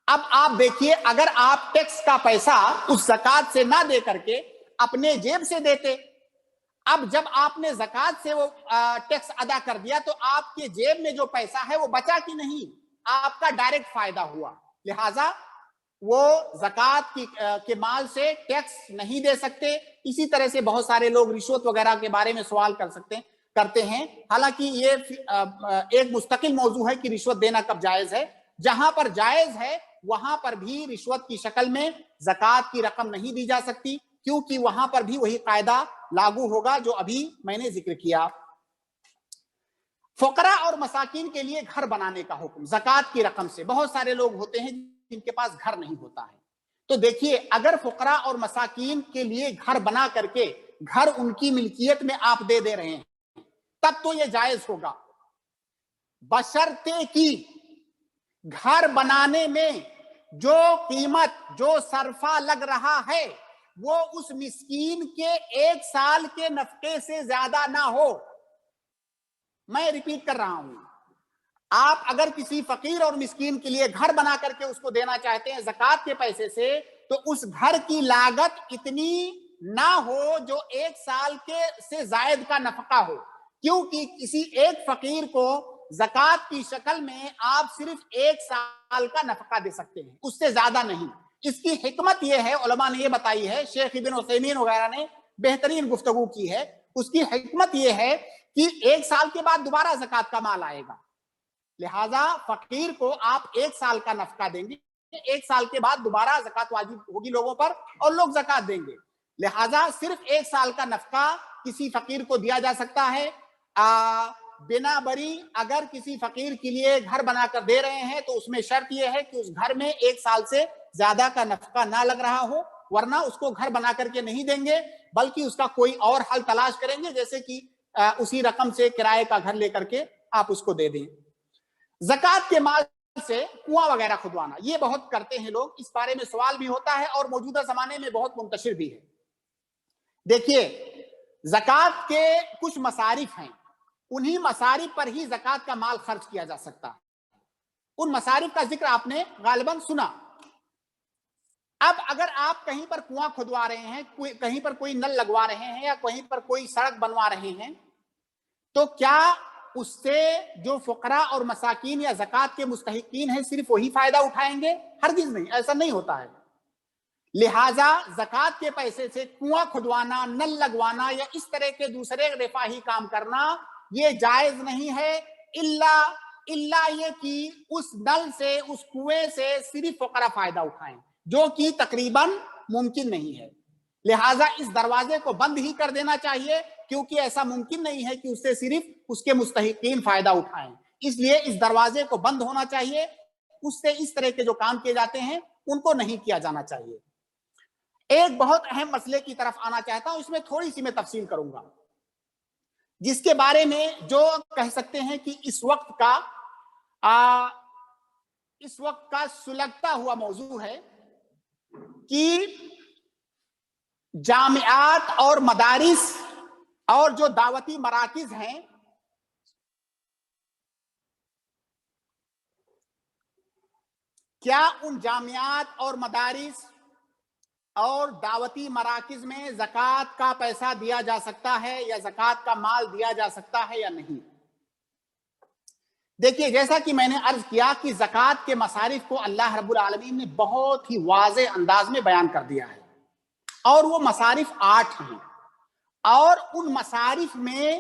اب آپ دیکھیے، اگر آپ ٹیکس کا پیسہ اس زکوٰۃ سے نہ دے کر کے اپنے جیب سے دیتے، اب جب آپ نے زکوٰۃ سے وہ ٹیکس ادا کر دیا تو آپ کے جیب میں جو پیسہ ہے وہ بچا کہ نہیں، آپ کا ڈائریکٹ فائدہ ہوا، لہٰذا وہ زکوٰۃ کے مال سے ٹیکس نہیں دے سکتے۔ اسی طرح سے بہت سارے لوگ رشوت وغیرہ کے بارے میں سوال کرتے ہیں، حالانکہ یہ ایک مستقل موضوع ہے کہ رشوت دینا کب جائز ہے۔ جہاں پر جائز ہے وہاں پر بھی رشوت کی شکل میں زکوٰۃ کی رقم نہیں دی جا سکتی، کیونکہ وہاں پر بھی وہی قاعدہ لاگو ہوگا جو ابھی میں نے ذکر کیا۔ فقراء اور مساکین کے لیے گھر بنانے کا حکم زکوٰۃ کی رقم سے۔ بہت سارے لوگ ہوتے ہیں جن کے پاس گھر نہیں ہوتا ہے، تو دیکھیے اگر فقراء اور مساکین کے لیے گھر بنا کر کے گھر ان کی ملکیت میں آپ دے رہے ہیں تب تو یہ جائز ہوگا، بشرطے کہ گھر بنانے میں جو قیمت، جو صرفہ لگ رہا ہے وہ اس مسکین کے 1 سال کے نفقے سے زیادہ نہ ہو۔ میں ریپیٹ کر رہا ہوں، آپ اگر کسی فقیر اور مسکین کے لیے گھر بنا کر کے اس کو دینا چاہتے ہیں زکوٰۃ کے پیسے سے، تو اس گھر کی لاگت اتنی نہ ہو جو 1 سال کے سے زائد کا نفقہ ہو، کیونکہ کسی ایک فقیر کو زکوٰۃ کی شکل میں آپ صرف 1 سال کا نفقہ دے سکتے ہیں، اس سے زیادہ نہیں۔ اس کی حکمت یہ ہے، علماء نے یہ بتائی ہے، شیخ ابن عثیمین وغیرہ نے بہترین گفتگو کی ہے، اس کی حکمت یہ ہے کہ 1 سال کے بعد دوبارہ زکوٰۃ کا مال آئے گا، لہٰذا فقیر کو آپ 1 سال کا نفقہ دیں گے، 1 سال کے بعد دوبارہ زکوٰۃ واجب ہوگی لوگوں پر اور لوگ زکوٰۃ دیں گے، لہٰذا صرف 1 سال کا نفقہ کسی فقیر کو دیا جا سکتا ہے۔ بنا بری اگر کسی فقیر کے لیے گھر بنا کر دے رہے ہیں تو اس میں شرط یہ ہے کہ اس گھر میں 1 سال سے زیادہ کا نفقہ نہ لگ رہا ہو، ورنہ اس کو گھر بنا کر کے نہیں دیں گے بلکہ اس کا کوئی اور حل تلاش کریں گے، جیسے کہ اسی رقم سے کرائے کا گھر لے کر کے آپ اس کو دے دیں۔ زکوٰۃ کے مال سے کنواں وغیرہ کھدوانا، یہ بہت کرتے ہیں لوگ، اس بارے میں سوال بھی ہوتا ہے اور موجودہ زمانے میں بہت منتشر بھی ہے۔ دیکھیے زکوٰۃ کے کچھ مصارف ہیں، انہی مصارف پر ہی زکوٰۃ کا مال خرچ کیا جا سکتا ہے، ان مصارف کا ذکر آپ نے غالباً سنا۔ اب اگر آپ کہیں پر کنواں کھدوا رہے ہیں، کہیں پر کوئی نل لگوا رہے ہیں یا کہیں پر کوئی سڑک بنوا رہے ہیں، تو کیا اس سے جو فقراء اور مساکین یا زکوٰۃ کے مستحقین ہیں صرف وہی فائدہ اٹھائیں گے؟ ہرگز نہیں، ایسا نہیں ہوتا ہے۔ لہٰذا زکوٰۃ کے پیسے سے کنواں کھدوانا، نل لگوانا یا اس طرح کے دوسرے رفاہی کام کرنا یہ جائز نہیں ہے، الا یہ کہ اس نل سے، اس کنویں سے صرف فقراء فائدہ اٹھائیں، جو کہ تقریباً ممکن نہیں ہے۔ لہٰذا اس دروازے کو بند ہی کر دینا چاہیے، کیونکہ ایسا ممکن نہیں ہے کہ اس سے صرف اس کے مستحقین فائدہ اٹھائیں، اس لیے اس دروازے کو بند ہونا چاہیے، اس سے اس طرح کے جو کام کیے جاتے ہیں ان کو نہیں کیا جانا چاہیے۔ ایک بہت اہم مسئلے کی طرف آنا چاہتا ہوں، اس میں تھوڑی سی میں تفصیل کروں گا، جس کے بارے میں جو کہہ سکتے ہیں کہ اس وقت کا سلگتا ہوا موضوع ہے کہ جامعات اور مدارس اور جو دعوتی مراکز ہیں کیا ان جامعات اور مدارس اور دعوتی مراکز میں زکوٰۃ کا پیسہ دیا جا سکتا ہے یا زکوٰۃ کا مال دیا جا سکتا ہے یا نہیں؟ دیکھیے جیسا کہ میں نے عرض کیا کہ زکوٰۃ کے مصارف کو اللہ رب العالمین نے بہت ہی واضح انداز میں بیان کر دیا ہے، اور وہ مصارف 8 ہیں، اور ان مصارف میں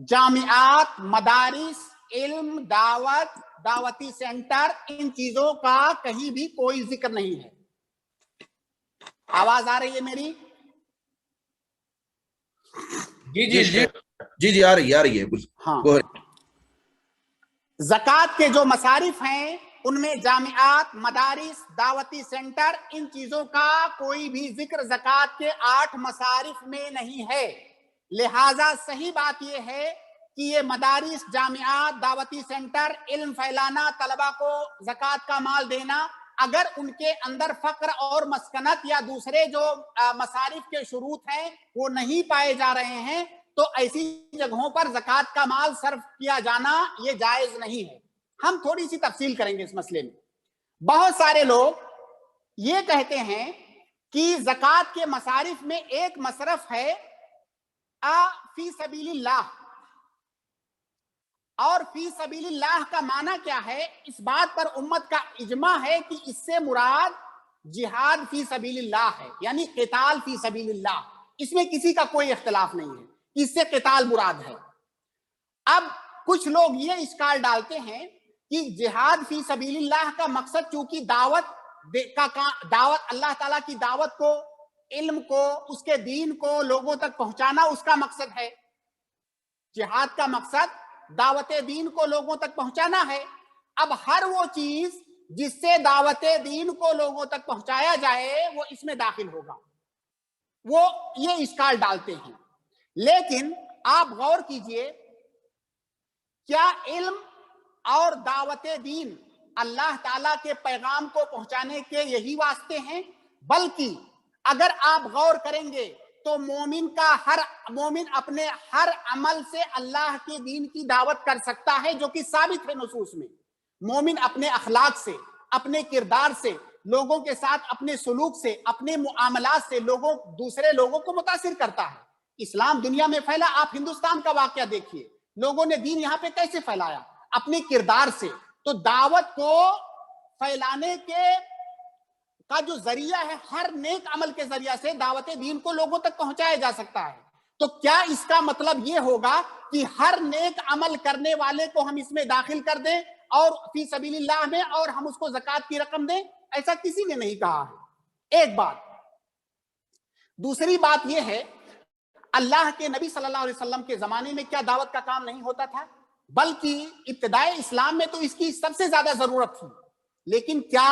جامعات، مدارس، علم، دعوتی سینٹر، ان چیزوں کا کہیں بھی کوئی ذکر نہیں ہے۔ آواز آ رہی ہے میری؟ جی جی آ رہی ہے ہاں، زکوٰۃ کے جو مصارف ہیں ان میں جامعات، مدارس، دعوتی سینٹر، ان چیزوں کا کوئی بھی ذکر زکوٰۃ کے 8 مصارف میں نہیں ہے. لہذا صحیح بات یہ ہے کہ یہ مدارس، جامعات، دعوتی سینٹر، علم پھیلانا، طلبہ کو زکوٰۃ کا مال دینا، اگر ان کے اندر فقر اور مسکنت یا دوسرے جو مصارف کے شروط ہیں وہ نہیں پائے جا رہے ہیں تو ایسی جگہوں پر زکوٰۃ کا مال صرف کیا جانا یہ جائز نہیں ہے. ہم تھوڑی سی تفصیل کریں گے اس مسئلے میں. بہت سارے لوگ یہ کہتے ہیں کہ زکوٰۃ کے مصارف میں ایک مصرف ہے فی سبیل اللہ، اور فی سبیل اللہ کا معنی کیا ہے؟ اس بات پر امت کا اجماع ہے کہ اس سے مراد جہاد فی سبیل اللہ ہے، یعنی قتال فی سبیل اللہ. اس میں کسی کا کوئی اختلاف نہیں ہے، اس سے قتال مراد ہے. اب کچھ لوگ یہ اشکال ڈالتے ہیں کہ جہاد فی سبیل اللہ کا مقصد چونکہ دعوت اللہ تعالیٰ کی دعوت کو، علم کو، اس کے دین کو لوگوں تک پہنچانا اس کا مقصد ہے. جہاد کا مقصد دعوت دین کو لوگوں تک پہنچانا ہے. اب ہر وہ چیز جس سے دعوت دین کو لوگوں تک پہنچایا جائے وہ اس میں داخل ہوگا. وہ یہ اشکال ڈالتے ہیں. لیکن آپ غور کیجئے، کیا علم اور دعوت دین اللہ تعالیٰ کے پیغام کو پہنچانے کے یہی واسطے ہیں؟ بلکہ اگر آپ غور کریں گے تو مومن اپنے ہر عمل سے اللہ کے دین کی دعوت کر سکتا ہے، جو کہ ثابت ہے نصوص میں. مومن اپنے اخلاق سے، اپنے کردار سے، لوگوں کے ساتھ اپنے سلوک سے، اپنے معاملات سے دوسرے لوگوں کو متاثر کرتا ہے. اسلام دنیا میں پھیلا، آپ ہندوستان کا واقعہ دیکھیے، لوگوں نے دین یہاں پہ کیسے پھیلایا؟ اپنے کردار سے. تو دعوت کو پھیلانے کا جو ذریعہ ہے، ہر نیک عمل کے ذریعہ سے دعوت دین کو لوگوں تک پہنچایا جا سکتا ہے. تو کیا اس کا مطلب یہ ہوگا کہ ہر نیک عمل کرنے والے کو ہم اس میں داخل کر دیں اور فی سبیل اللہ میں، اور ہم اس کو زکوٰۃ کی رقم دیں؟ ایسا کسی نے نہیں کہا ہے. ایک بات. دوسری بات یہ ہے، اللہ کے نبی صلی اللہ علیہ وسلم کے زمانے میں کیا دعوت کا کام نہیں ہوتا تھا؟ بلکہ ابتدائے اسلام میں تو اس کی سب سے زیادہ ضرورت تھی. لیکن کیا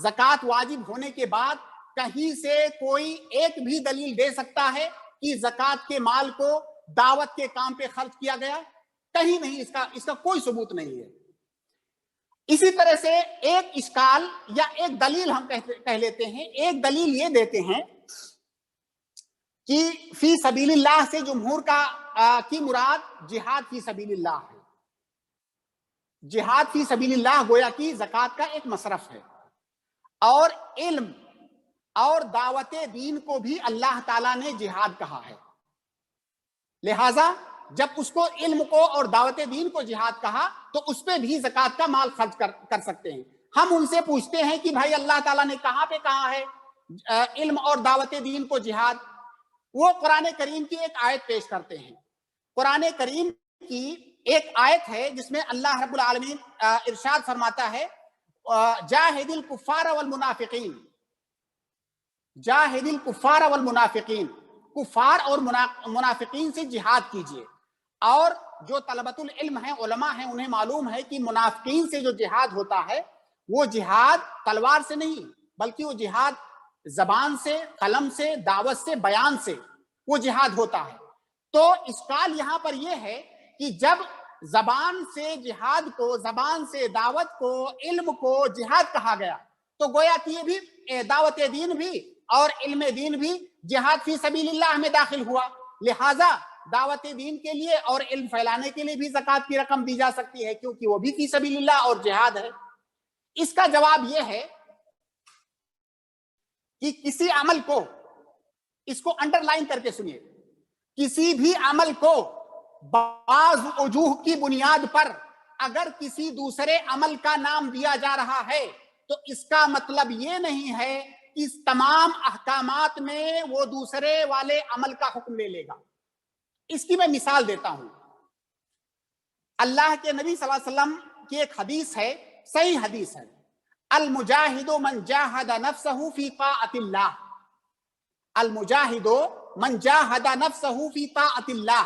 زکوٰۃ واجب ہونے کے بعد کہیں سے کوئی ایک بھی دلیل دے سکتا ہے کہ زکوٰۃ کے مال کو دعوت کے کام پہ خرچ کیا گیا؟ کہیں نہیں. اس کا کوئی ثبوت نہیں ہے. اسی طرح سے ایک اشکال یا ایک دلیل ہم کہہ لیتے ہیں. ایک دلیل یہ دیتے ہیں کہ فی سبیل اللہ سے جمہور کی مراد جہاد فی سبیل اللہ ہے. جہاد فی سبیل اللہ گویا کہ زکوٰۃ کا ایک مصرف ہے. اور علم اور دعوت دین کو بھی اللہ تعالیٰ نے جہاد کہا ہے. لہذا جب اس کو، علم کو اور دعوت دین کو جہاد کہا تو اس پہ بھی زکوٰۃ کا مال خرچ کر سکتے ہیں. ہم ان سے پوچھتے ہیں کہ بھائی اللہ تعالیٰ نے کہاں پہ کہا ہے علم اور دعوت دین کو جہاد؟ وہ قرآن کریم کی ایک آیت پیش کرتے ہیں. قرآن کریم کی ایک آیت ہے جس میں اللہ رب العالمین ارشاد فرماتا ہے جاہد الکفار والمنافقین، جاہد الکفار والمنافقین، کفار اور منافقین سے جہاد کیجئے. اور جو طلبۃ العلم ہیں، علماء ہیں، انہیں معلوم ہے کہ منافقین سے جو جہاد ہوتا ہے وہ جہاد تلوار سے نہیں، بلکہ وہ جہاد زبان سے، قلم سے، دعوت سے، بیان سے وہ جہاد ہوتا ہے. تو اشکال یہاں پر یہ ہے کہ جب زبان سے جہاد کو، زبان سے دعوت کو، علم کو جہاد کہا گیا تو گویا کہ یہ بھی دعوت دین بھی اور علم دین بھی جہاد فی سبیل اللہ میں داخل ہوا. لہٰذا دعوت دین کے لیے اور علم پھیلانے کے لیے بھی زکوٰۃ کی رقم دی جا سکتی ہے، کیونکہ وہ بھی فی سبیل اللہ اور جہاد ہے. اس کا جواب یہ ہے کہ کسی عمل کو، اس کو انڈر لائن کر کے سنیے، کسی بھی عمل کو بعض وجوہ کی بنیاد پر اگر کسی دوسرے عمل کا نام دیا جا رہا ہے تو اس کا مطلب یہ نہیں ہے کہ اس تمام احکامات میں وہ دوسرے والے عمل کا حکم لے لے گا. اس کی میں مثال دیتا ہوں. اللہ کے نبی صلی اللہ علیہ وسلم کی ایک حدیث ہے، صحیح حدیث ہے، المجاہد من جاہد نفسہ فی طاعت اللہ، المجاہد من جاہد نفسہ فی طاعت اللہ.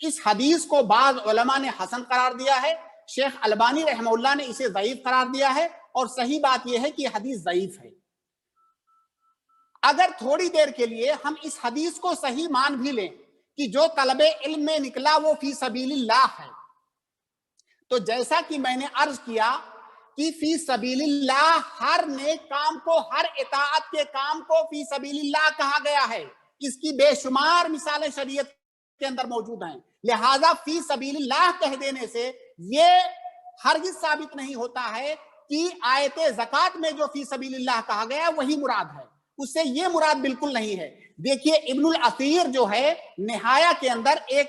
اس حدیث کو بعض علماء نے حسن قرار دیا ہے، شیخ البانی رحمہ اللہ نے اسے ضعیف قرار دیا ہے، اور صحیح بات یہ ہے کہ یہ حدیث ضعیف ہے۔ اگر تھوڑی دیر کے لیے ہم اس حدیث کو صحیح مان بھی لیں کہ جو طلب علم میں نکلا وہ فی سبیل اللہ ہے، تو جیسا کہ میں نے عرض کیا کہ فی سبیل اللہ ہر نیک کام کو، ہر اطاعت کے کام کو فی سبیل اللہ کہا گیا ہے، اس کی بے شمار مثالیں شریعت کے اندر موجود ہیں، لہذا فی سبیل اللہ کہہ دینے سے یہ ہرگز ثابت نہیں ہوتا ہے کہ آیت زکوٰۃ میں جو فی سبیل اللہ کہا گیا وہی مراد ہے، اس سے یہ مراد بالکل نہیں ہے۔ دیکھیے ابن الاثیر جو ہے نہایہ کے اندر ایک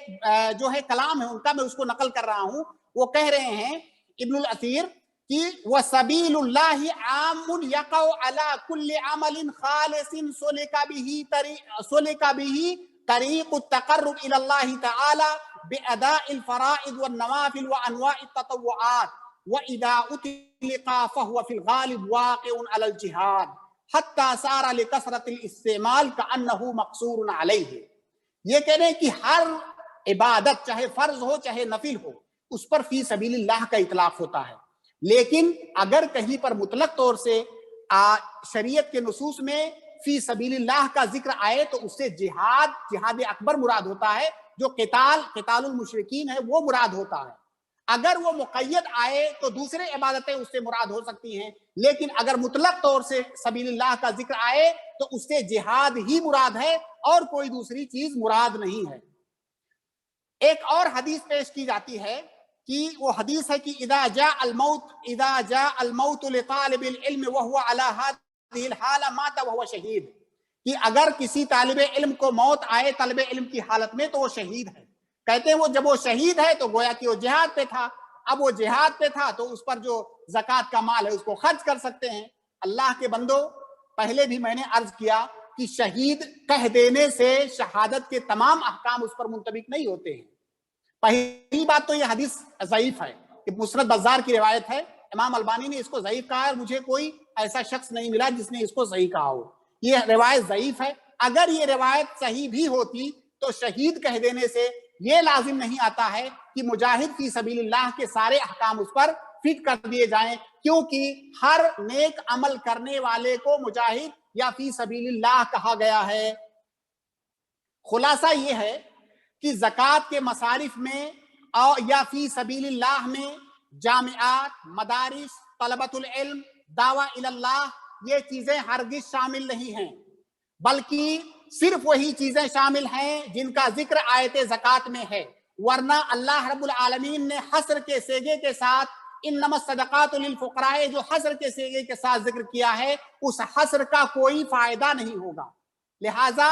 جو ہے کلام ہے ان کا، میں اس کو نقل کر رہا ہوں، وہ کہہ رہے ہیں ابن الاثیر کہ وَسَبِيلُ اللَّهِ عَامٌ يَقَعُ عَلَى كُلِّ عَمَلٍ خَالِصٍ سُلِكَ بِهِ طريق التقرب إلى الله تعالى بأداء الفرائض والنوافل وأنواع التطوعات، وإذا أطلق فهو في الغالب واقع على الجهاد حتى صار لكثرة الاستعمال كأنه مقصور عليه۔ یہ کہہ رہے ہیں کہ ہر عبادت چاہے فرض ہو چاہے نفل ہو اس پر فی سبیل اللہ کا اطلاق ہوتا ہے، لیکن اگر کہیں پر مطلق طور سے شریعت کے نصوص میں فی سبیل اللہ کا ذکر آئے تو اس سے جہاد اکبر مراد ہوتا ہے، جو قتال المشرکین ہے وہ مراد ہوتا ہے۔ اگر وہ مقید آئے تو دوسرے عبادتیں اس سے مراد ہو سکتی ہیں، لیکن اگر مطلق طور سے سبیل اللہ کا ذکر آئے تو اس سے جہاد ہی مراد ہے اور کوئی دوسری چیز مراد نہیں ہے۔ ایک اور حدیث پیش کی جاتی ہے کہ وہ حدیث ہے کہ اذا جاء الموت لطالب العلم وهو على هذه الحالة مات وهو شہید، کہ اگر کسی طالب علم کو موت آئے طالب علم کی حالت میں تو وہ شہید ہے۔ کہتے ہیں وہ جب وہ شہید ہے تو گویا کہ وہ جہاد پہ تھا، اب وہ جہاد پہ تھا تو اس پر جو زکوٰۃ کا مال ہے اس کو خرچ کر سکتے ہیں۔ اللہ کے بندو، پہلے بھی میں نے عرض کیا کہ شہید کہہ دینے سے شہادت کے تمام احکام اس پر منطبق نہیں ہوتے ہیں۔ پہلی بات تو یہ حدیث ضعیف ہے، کہ مسند بزار کی روایت ہے، امام البانی نے اس کو ضعیف کہا ہے، اور مجھے کوئی ایسا شخص نہیں ملا جس نے اس کو صحیح کہا ہو۔ یہ روایت ضعیف ہے۔ اگر یہ روایت صحیح بھی ہوتی تو شہید کہہ دینے سے یہ لازم نہیں آتا ہے کہ مجاہد فی سبیل اللہ کے سارے احکام اس پر فٹ کر دیے جائیں، کیونکہ ہر نیک عمل کرنے والے کو مجاہد یا فی سبیل اللہ کہا گیا ہے۔ خلاصہ یہ ہے کہ زکوٰۃ کے مصارف میں یا فی سبیل اللہ میں جامعات، مدارس، طلبۃ العلم، دعویٰ الی اللہ، یہ چیزیں ہرگز شامل نہیں ہیں، بلکہ صرف وہی چیزیں شامل ہیں جن کا ذکر آیت زکوٰۃ میں ہے، ورنہ اللہ رب العالمین نے حصر کے سیغے کے ساتھ انما الصدقات للفقراء جو حصر کے سیغے کے ساتھ ذکر کیا ہے اس حصر کا کوئی فائدہ نہیں ہوگا، لہٰذا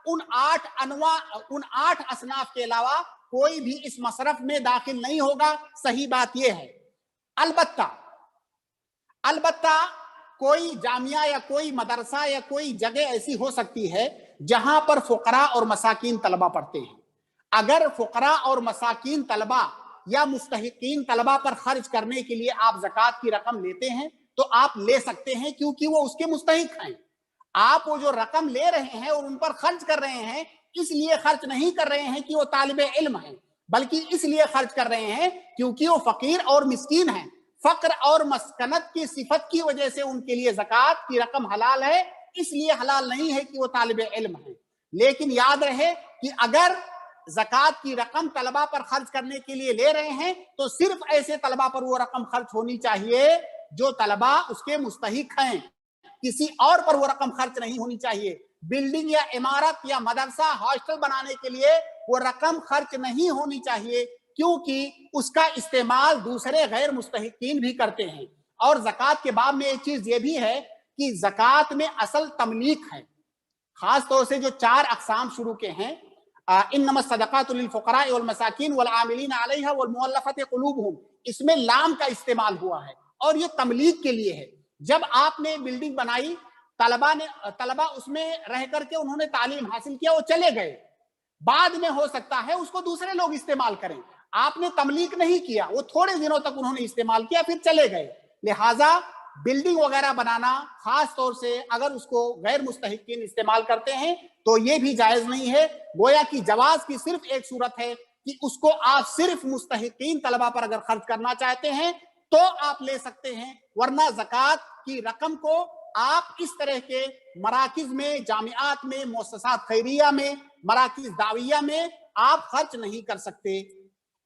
ان 8 اصناف کے علاوہ کوئی بھی اس مصرف میں داخل نہیں ہوگا۔ صحیح بات یہ ہے، البتہ کوئی جامعہ یا کوئی مدرسہ یا کوئی جگہ ایسی ہو سکتی ہے جہاں پر فقراء اور مساکین طلبہ پڑھتے ہیں۔ اگر فقراء اور مساکین طلبہ یا مستحقین طلبہ پر خرچ کرنے کے لیے آپ زکوٰۃ کی رقم لیتے ہیں تو آپ لے سکتے ہیں، کیونکہ وہ اس کے مستحق ہیں۔ آپ وہ جو رقم لے رہے ہیں اور ان پر خرچ کر رہے ہیں، اس لیے خرچ نہیں کر رہے ہیں کہ وہ طالب علم ہیں، بلکہ اس لیے خرچ کر رہے ہیں کیونکہ وہ فقیر اور مسکین ہیں۔ فقر اور مسکنت کی صفت کی وجہ سے ان کے لیے زکوٰۃ کی رقم حلال ہے، اس لیے حلال نہیں ہے کہ وہ طالب علم ہیں۔ لیکن یاد رہے کہ اگر زکوٰۃ کی رقم طلبہ پر خرچ کرنے کے لیے لے رہے ہیں تو صرف ایسے طلبہ پر وہ رقم خرچ ہونی چاہیے جو طلبہ اس کے مستحق ہیں، کسی اور پر وہ رقم خرچ نہیں ہونی چاہیے۔ بلڈنگ یا عمارت یا مدرسہ، ہاسٹل بنانے کے لیے وہ رقم خرچ نہیں ہونی چاہیے، کیونکہ اس کا استعمال دوسرے غیر مستحقین بھی کرتے ہیں۔ اور زکوٰۃ کے باب میں ایک چیز یہ بھی ہے کہ زکوٰۃ میں اصل تملیک ہے، خاص طور سے جو 4 اقسام شروع کے ہیں، انما الصدقات للفقراء والمساکین والعاملین علیہا والمؤلفۃ قلوبہم، اس میں لام کا استعمال ہوا ہے اور یہ تملیک کے لیے ہے۔ جب آپ نے بلڈنگ بنائی، طلبہ اس میں رہ کر کے انہوں نے تعلیم حاصل کیا، وہ چلے گئے، بعد میں ہو سکتا ہے اس کو دوسرے لوگ استعمال کریں، آپ نے تملیک نہیں کیا، وہ تھوڑے دنوں تک انہوں نے استعمال کیا پھر چلے گئے۔ لہٰذا بلڈنگ وغیرہ بنانا، خاص طور سے اگر اس کو غیر مستحقین استعمال کرتے ہیں تو یہ بھی جائز نہیں ہے۔ گویا کہ جواز کی صرف ایک صورت ہے کہ اس کو آپ صرف مستحقین طلبہ پر اگر خرچ کرنا چاہتے ہیں تو آپ لے سکتے ہیں، ورنہ زکوٰۃ کی رقم کو آپ اس طرح کے مراکز میں، جامعات میں، مؤسسات خیریہ میں، مراکز دعویہ میں آپ خرچ نہیں کر سکتے۔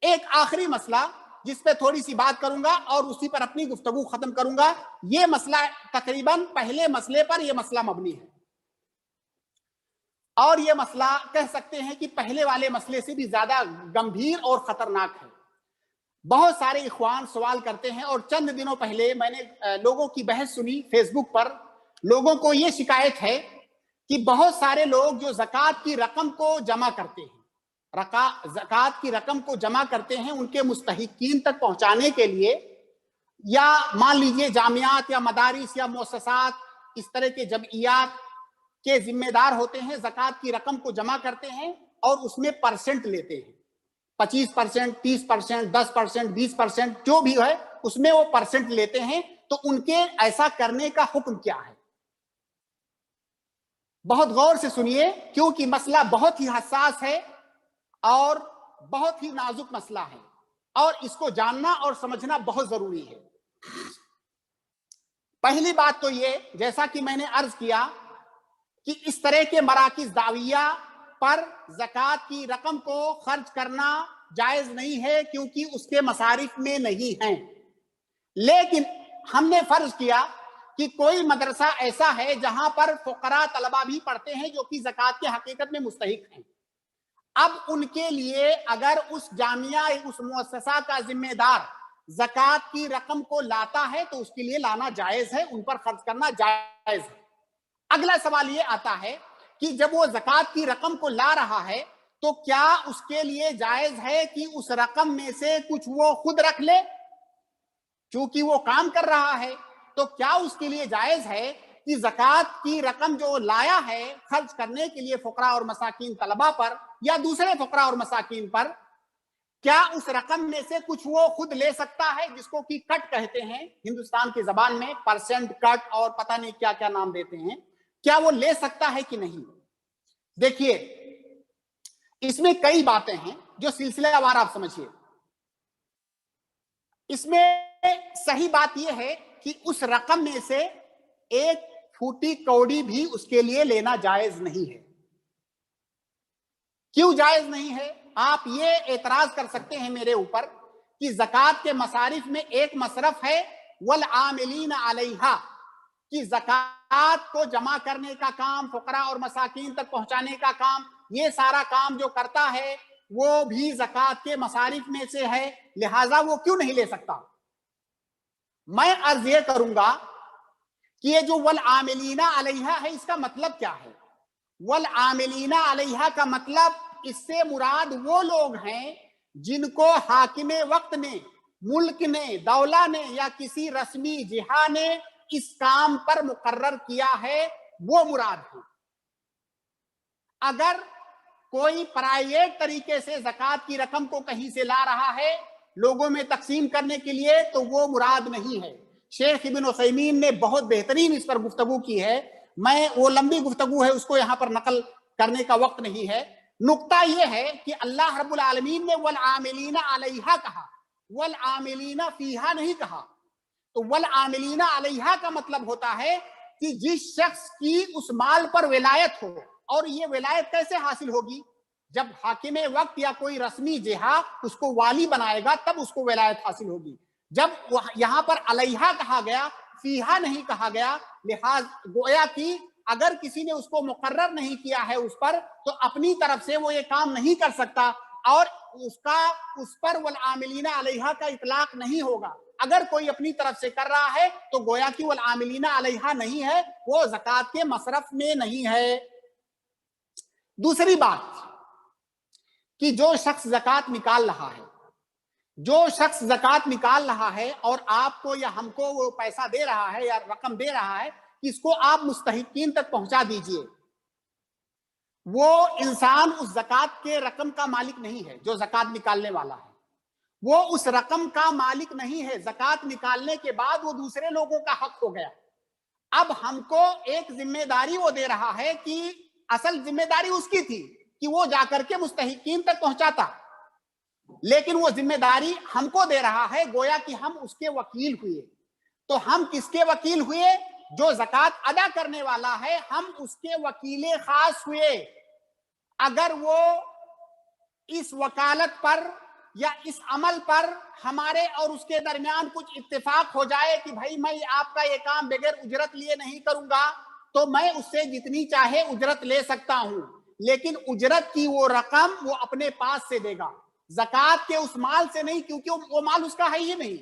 ایک آخری مسئلہ جس پہ تھوڑی سی بات کروں گا اور اسی پر اپنی گفتگو ختم کروں گا، یہ مسئلہ تقریباً پہلے مسئلے پر یہ مسئلہ مبنی ہے، اور یہ مسئلہ کہہ سکتے ہیں کہ پہلے والے مسئلے سے بھی زیادہ گمبھیر اور خطرناک ہے۔ بہت سارے اخوان سوال کرتے ہیں، اور چند دنوں پہلے میں نے لوگوں کی بحث سنی فیس بک پر۔ لوگوں کو یہ شکایت ہے کہ بہت سارے لوگ جو زکوٰۃ کی رقم کو جمع کرتے ہیں، زکوٰۃ کی رقم کو جمع کرتے ہیں ان کے مستحقین تک پہنچانے کے لیے، یا مان لیجئے جامعات یا مدارس یا مؤسسات اس طرح کے جمعیات کے ذمہ دار ہوتے ہیں، زکوٰۃ کی رقم کو جمع کرتے ہیں اور اس میں پرسنٹ لیتے ہیں، 25%، 30%، 10%، 20%، جو بھی ہے اس میں وہ پرسنٹ لیتے ہیں۔ تو ان کے ایسا کرنے کا حکم کیا ہے؟ بہت غور سے سنیے، کیونکہ مسئلہ بہت ہی حساس ہے اور بہت ہی نازک مسئلہ ہے، اور اس کو جاننا اور سمجھنا بہت ضروری ہے۔ پہلی بات تو یہ، جیسا کہ میں نے عرض کیا کہ اس طرح کے مراکز دعویہ پر زکوٰۃ کی رقم کو خرچ کرنا جائز نہیں ہے، کیونکہ اس کے مصارف میں نہیں ہیں۔ لیکن ہم نے فرض کیا کہ کوئی مدرسہ ایسا ہے جہاں پر فقراء طلبہ بھی پڑھتے ہیں جو کہ زکوٰۃ کے حقیقت میں مستحق ہیں۔ اب ان کے لیے اگر اس جامعہ، اس مؤسسہ کا ذمہ دار زکوٰۃ کی رقم کو لاتا ہے تو اس کے لیے لانا جائز ہے، ان پر خرچ کرنا جائز ہے۔ اگلا سوال یہ آتا ہے کہ جب وہ زکوٰۃ کی رقم کو لا رہا ہے تو کیا اس کے لیے جائز ہے کہ اس رقم میں سے کچھ وہ خود رکھ لے؟ چونکہ وہ کام کر رہا ہے تو کیا اس کے لیے جائز ہے کہ زکوٰۃ کی رقم جو لایا ہے خرچ کرنے کے لیے فقراء اور مساکین طلبہ پر یا دوسرے فقراء اور مساکین پر، کیا اس رقم میں سے کچھ وہ خود لے سکتا ہے، جس کو کہ کٹ کہتے ہیں ہندوستان کی زبان میں، پرسنٹ، کٹ اور پتہ نہیں کیا کیا نام دیتے ہیں، کیا وہ لے سکتا ہے کہ نہیں؟ دیکھیے، اس میں کئی باتیں ہیں جو سلسلہ وار آپ سمجھیے۔ اس میں صحیح بات یہ ہے کہ اس رقم میں سے ایک پھوٹی کوڑی بھی اس کے لیے لینا جائز نہیں ہے۔ کیوں جائز نہیں ہے؟ آپ یہ اعتراض کر سکتے ہیں میرے اوپر کہ زکوٰۃ کے مصارف میں ایک مصرف ہے والعاملین علیہا، کہ زکوٰۃ کو جمع کرنے کا کام، فقراء اور مساکین تک پہنچانے کا کام، یہ سارا کام جو کرتا ہے وہ بھی زکوٰۃ کے مصارف میں سے ہے، لہٰذا وہ کیوں نہیں لے سکتا؟ میں عرض یہ کروں گا کہ یہ جو والعاملین علیہا ہے، اس کا مطلب کیا ہے؟ والعاملین علیہا کا مطلب، اس سے مراد وہ لوگ ہیں جن کو حاکم وقت نے، ملک نے، دولہ نے یا کسی رسمی جہہ نے اس کام پر مقرر کیا ہے، وہ مراد ہے۔ اگر کوئی پرائیویٹ طریقے سے زکوٰۃ کی رقم کو کہیں سے لا رہا ہے لوگوں میں تقسیم کرنے کے لیے تو وہ مراد نہیں ہے۔ شیخ ابن عثیمین نے بہت بہترین اس پر گفتگو کی ہے، میں وہ لمبی گفتگو ہے اس کو یہاں پر نقل کرنے کا وقت نہیں ہے۔ نقطہ یہ ہے کہ اللہ رب العالمین نے والعاملین علیہا کہا، والعاملین فیہا نہیں کہا۔ تو والعاملین علیہا کا مطلب ہوتا ہے کہ جس شخص کی اس مال پر ولایت ہو، اور یہ ولایت کیسے حاصل ہوگی؟ جب حاکم وقت یا کوئی رسمی جہہ اس کو والی بنائے گا تب اس کو ولایت حاصل ہوگی۔ جب یہاں پر علیہا کہا گیا، فیہا نہیں کہا گیا، لہذا گویا کہ اگر کسی نے اس کو مقرر نہیں کیا ہے اس پر، تو اپنی طرف سے وہ یہ کام نہیں کر سکتا، اور اس پر والعاملین علیہا کا اطلاق نہیں ہوگا۔ اگر کوئی اپنی طرف سے کر رہا ہے تو گویا کہ والعاملین علیہا نہیں ہے، وہ زکوٰۃ کے مصرف میں نہیں ہے۔ دوسری بات کہ جو شخص زکوٰۃ نکال رہا ہے، جو شخص زکوٰۃ نکال رہا ہے اور آپ کو یا ہم کو وہ پیسہ دے رہا ہے یا رقم دے رہا ہے، اس کو آپ مستحقین تک پہنچا دیجئے، وہ انسان اس زکوٰۃ کے رقم کا مالک نہیں ہے۔ جو زکوٰۃ نکالنے والا ہے وہ اس رقم کا مالک نہیں ہے، زکوٰۃ نکالنے کے بعد وہ دوسرے لوگوں کا حق ہو گیا۔ اب ہم کو ایک ذمہ داری وہ دے رہا ہے کہ اصل ذمہ داری اس کی تھی کہ وہ جا کر کے مستحقین تک پہنچاتا، لیکن وہ ذمہ داری ہم کو دے رہا ہے، گویا کہ ہم اس کے وکیل ہوئے. تو ہم کس کے وکیل ہوئے؟ جو زکوٰۃ ادا کرنے والا ہے ہم اس کے وکیل خاص ہوئے. اگر وہ اس وکالت پر یا اس عمل پر ہمارے اور اس کے درمیان کچھ اتفاق ہو جائے کہ بھائی میں آپ کا یہ کام بغیر اجرت لیے نہیں کروں گا، تو میں اس سے جتنی چاہے اجرت لے سکتا ہوں، لیکن اجرت کی وہ رقم وہ اپنے پاس سے دے گا، زکوٰۃ کے اس مال سے نہیں، کیونکہ وہ مال اس کا ہے ہی نہیں،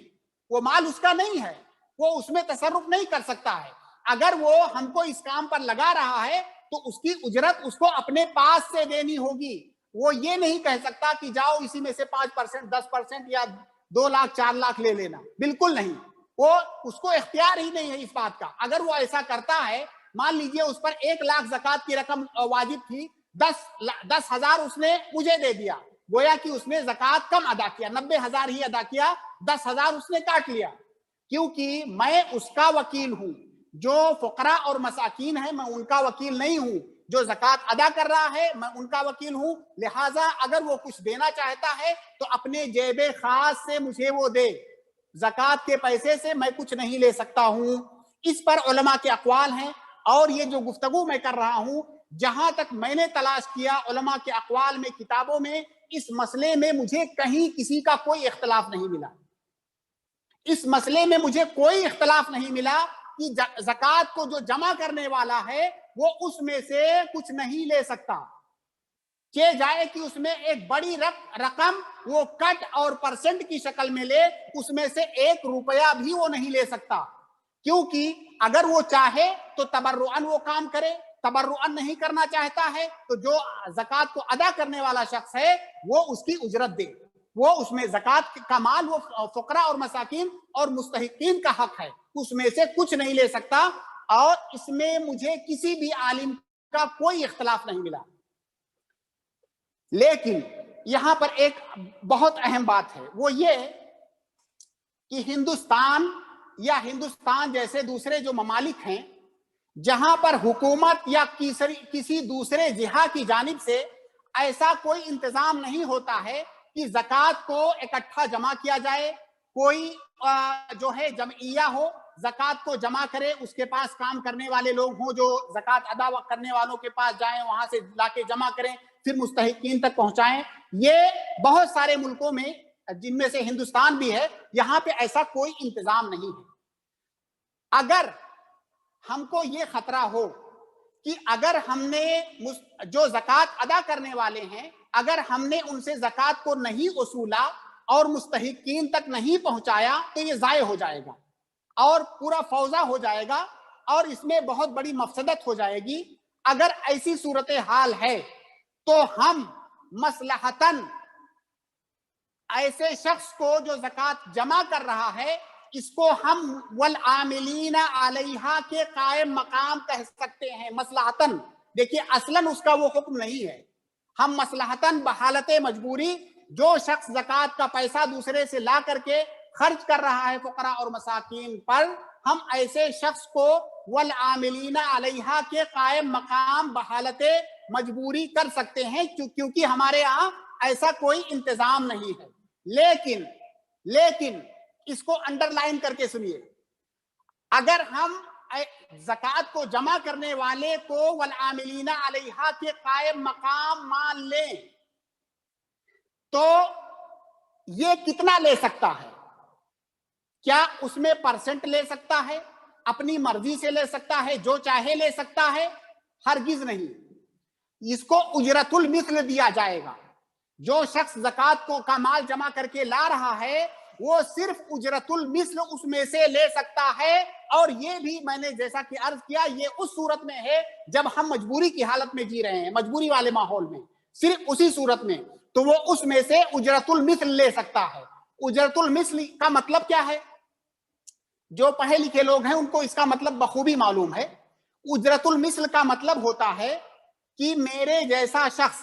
وہ مال اس کا نہیں ہے، وہ اس میں تصرف نہیں کر سکتا ہے. اگر وہ ہم کو اس کام پر لگا رہا ہے تو اس کی اجرت اس کو اپنے پاس سے دینی ہوگی. وہ یہ نہیں کہہ سکتا کہ جاؤ اسی میں سے 5%، 10% یا 2 لاکھ 4 لاکھ لے لینا، بالکل نہیں. وہ اس کو اختیار ہی نہیں ہے اس بات کا. اگر وہ ایسا کرتا ہے، مان لیجئے اس پر 1 لاکھ زکوٰۃ کی رقم واجب تھی، 10,000 اس نے مجھے دے دیا، گویا کہ اس نے زکوٰۃ کم ادا کیا، 90,000 ہی ادا کیا، 10,000 اس نے کاٹ لیا، کیونکہ میں اس کا وکیل ہوں. جو فقراء اور مساکین ہیں میں ان کا وکیل نہیں ہوں، جو زکوٰۃ ادا کر رہا ہے میں ان کا وکیل ہوں. لہٰذا اگر وہ کچھ دینا چاہتا ہے تو اپنے جیب خاص سے مجھے وہ دے، زکوٰۃ کے پیسے سے میں کچھ نہیں لے سکتا ہوں. اس پر علماء کے اقوال ہیں، اور یہ جو گفتگو میں کر رہا ہوں، جہاں تک میں نے تلاش کیا علماء کے اقوال میں، کتابوں میں، اس مسئلے میں مجھے کہیں کسی کا کوئی اختلاف نہیں ملا. اس مسئلے میں مجھے کوئی اختلاف نہیں ملا کہ زکوٰۃ کو جو جمع کرنے والا ہے وہ اس میں سے کچھ نہیں لے سکتا، کہ جائے کہ اس میں ایک بڑی رقم وہ کٹ اور پرسنٹ کی شکل میں لے، اس میں سے 1 روپیہ بھی وہ نہیں لے سکتا. کیونکہ اگر وہ چاہے تو تبرعاً وہ کام کرے، تبرعاً نہیں کرنا چاہتا ہے تو جو زکوٰۃ کو ادا کرنے والا شخص ہے وہ اس کی اجرت دے. وہ اس میں زکوٰۃ کا مال وہ فقراء اور مساکین اور مستحقین کا حق ہے، اس میں سے کچھ نہیں لے سکتا. اور اس میں مجھے کسی بھی عالم کا کوئی اختلاف نہیں ملا. لیکن یہاں پر ایک بہت اہم بات ہے، وہ یہ کہ ہندوستان یا ہندوستان جیسے دوسرے جو ممالک ہیں جہاں پر حکومت یا کسی دوسرے جہہ کی جانب سے ایسا کوئی انتظام نہیں ہوتا ہے کہ زکوٰۃ کو اکٹھا جمع کیا جائے، کوئی جو ہے جمعیہ ہو زکوٰۃ کو جمع کرے، اس کے پاس کام کرنے والے لوگ ہوں جو زکوٰۃ ادا کرنے والوں کے پاس جائیں، وہاں سے لا کے جمع کریں، پھر مستحقین تک پہنچائیں. یہ بہت سارے ملکوں میں، جن میں سے ہندوستان بھی ہے، یہاں پہ ایسا کوئی انتظام نہیں ہے. اگر ہم کو یہ خطرہ ہو کہ اگر ہم نے جو زکوٰۃ ادا کرنے والے ہیں، اگر ہم نے ان سے زکوٰۃ کو نہیں وصولا اور مستحقین تک نہیں پہنچایا تو یہ ضائع ہو جائے گا اور پورا فوضا ہو جائے گا اور اس میں بہت بڑی مفسدت ہو جائے گی. اگر ایسی صورتحال ہے تو ہم مصلحتاً ایسے شخص کو جو زکوٰۃ جمع کر رہا ہے اس کو ہم والعاملین علیہا کے قائم مقام کہہ سکتے ہیں. مصلحتاً، دیکھیے اصلاً اس کا وہ حکم نہیں ہے، ہم مصلحتاً بحالت مجبوری جو شخص زکوٰۃ کا پیسہ دوسرے سے لا کر کے خرچ کر رہا ہے فقراء اور مساکین پر، ہم ایسے شخص کو والعاملین علیہا کے قائم مقام بحالت مجبوری کر سکتے ہیں، کیونکہ ہمارے یہاں ایسا کوئی انتظام نہیں ہے. لیکن اس کو انڈر لائن کر کے سنیے، اگر ہم زکوٰۃ کو جمع کرنے والے کو والعاملین علیہا کے قائم مقام مان لیں تو یہ کتنا لے سکتا ہے؟ کیا اس میں پرسنٹ لے سکتا ہے؟ اپنی مرضی سے لے سکتا ہے؟ جو چاہے لے سکتا ہے؟ ہرگز نہیں. اس کو اجرت المثل دیا جائے گا. جو شخص زکوٰۃ کا مال جمع کر کے لا رہا ہے وہ صرف اجرت المثل اس میں سے لے سکتا ہے. اور یہ بھی میں نے جیسا کہ عرض کیا، یہ اس صورت میں ہے جب ہم مجبوری کی حالت میں جی رہے ہیں، مجبوری والے ماحول میں، صرف اسی صورت میں تو وہ اس میں سے اجرت المثل لے سکتا ہے. اجرت المثل کا مطلب کیا ہے؟ جو پڑھے لکھے لوگ ہیں ان کو اس کا مطلب بخوبی معلوم ہے. اجرت المثل کا مطلب ہوتا ہے کہ میرے جیسا شخص،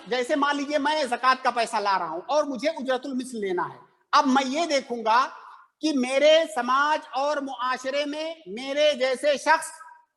جیسے مان لیجیے میں زکوٰۃ کا پیسہ لا رہا ہوں اور مجھے اجرت المثل لینا ہے. اب میں یہ دیکھوں گا کہ میرے سماج اور معاشرے میں میرے جیسے شخص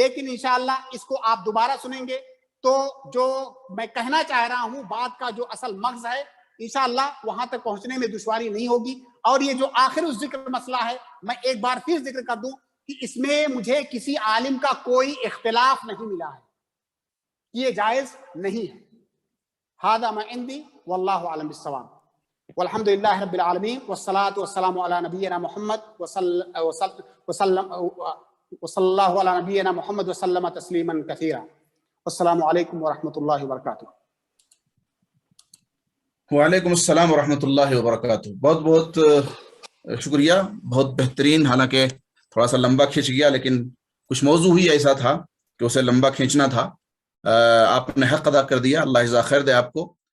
لیکن انشاءاللہ اس کو آپ دوبارہ سنیں گے تو جو میں کہنا چاہ رہا ہوں بات کا جو اصل مغز ہے انشاءاللہ وہاں تک پہنچنے میں دشواری نہیں ہوگی. اور یہ جو آخر الذکر مسئلہ ہے میں ایک بار پھر ذکر کر دوں کہ اس میں مجھے کسی عالم کا کوئی اختلاف نہیں ملا ہے, یہ جائز نہیں ہے. هذا ما عندي والله اعلم بالصواب والحمد لله رب العالمين والصلاة والسلام على نبينا محمد وصلى الله على نبينا محمد وسلم تسليما كثيرا. السلام علیکم ورحمۃ اللہ وبرکاتہ. وعلیکم السلام ورحمۃ اللہ وبرکاتہ. بہت بہت شکریہ, بہت بہترین. حالانکہ تھوڑا سا لمبا کھینچ گیا لیکن کچھ موضوع ہی ایسا تھا کہ اسے لمبا کھینچنا تھا. آپ نے حق ادا کر دیا, اللہ جزا خیر دے آپ کو.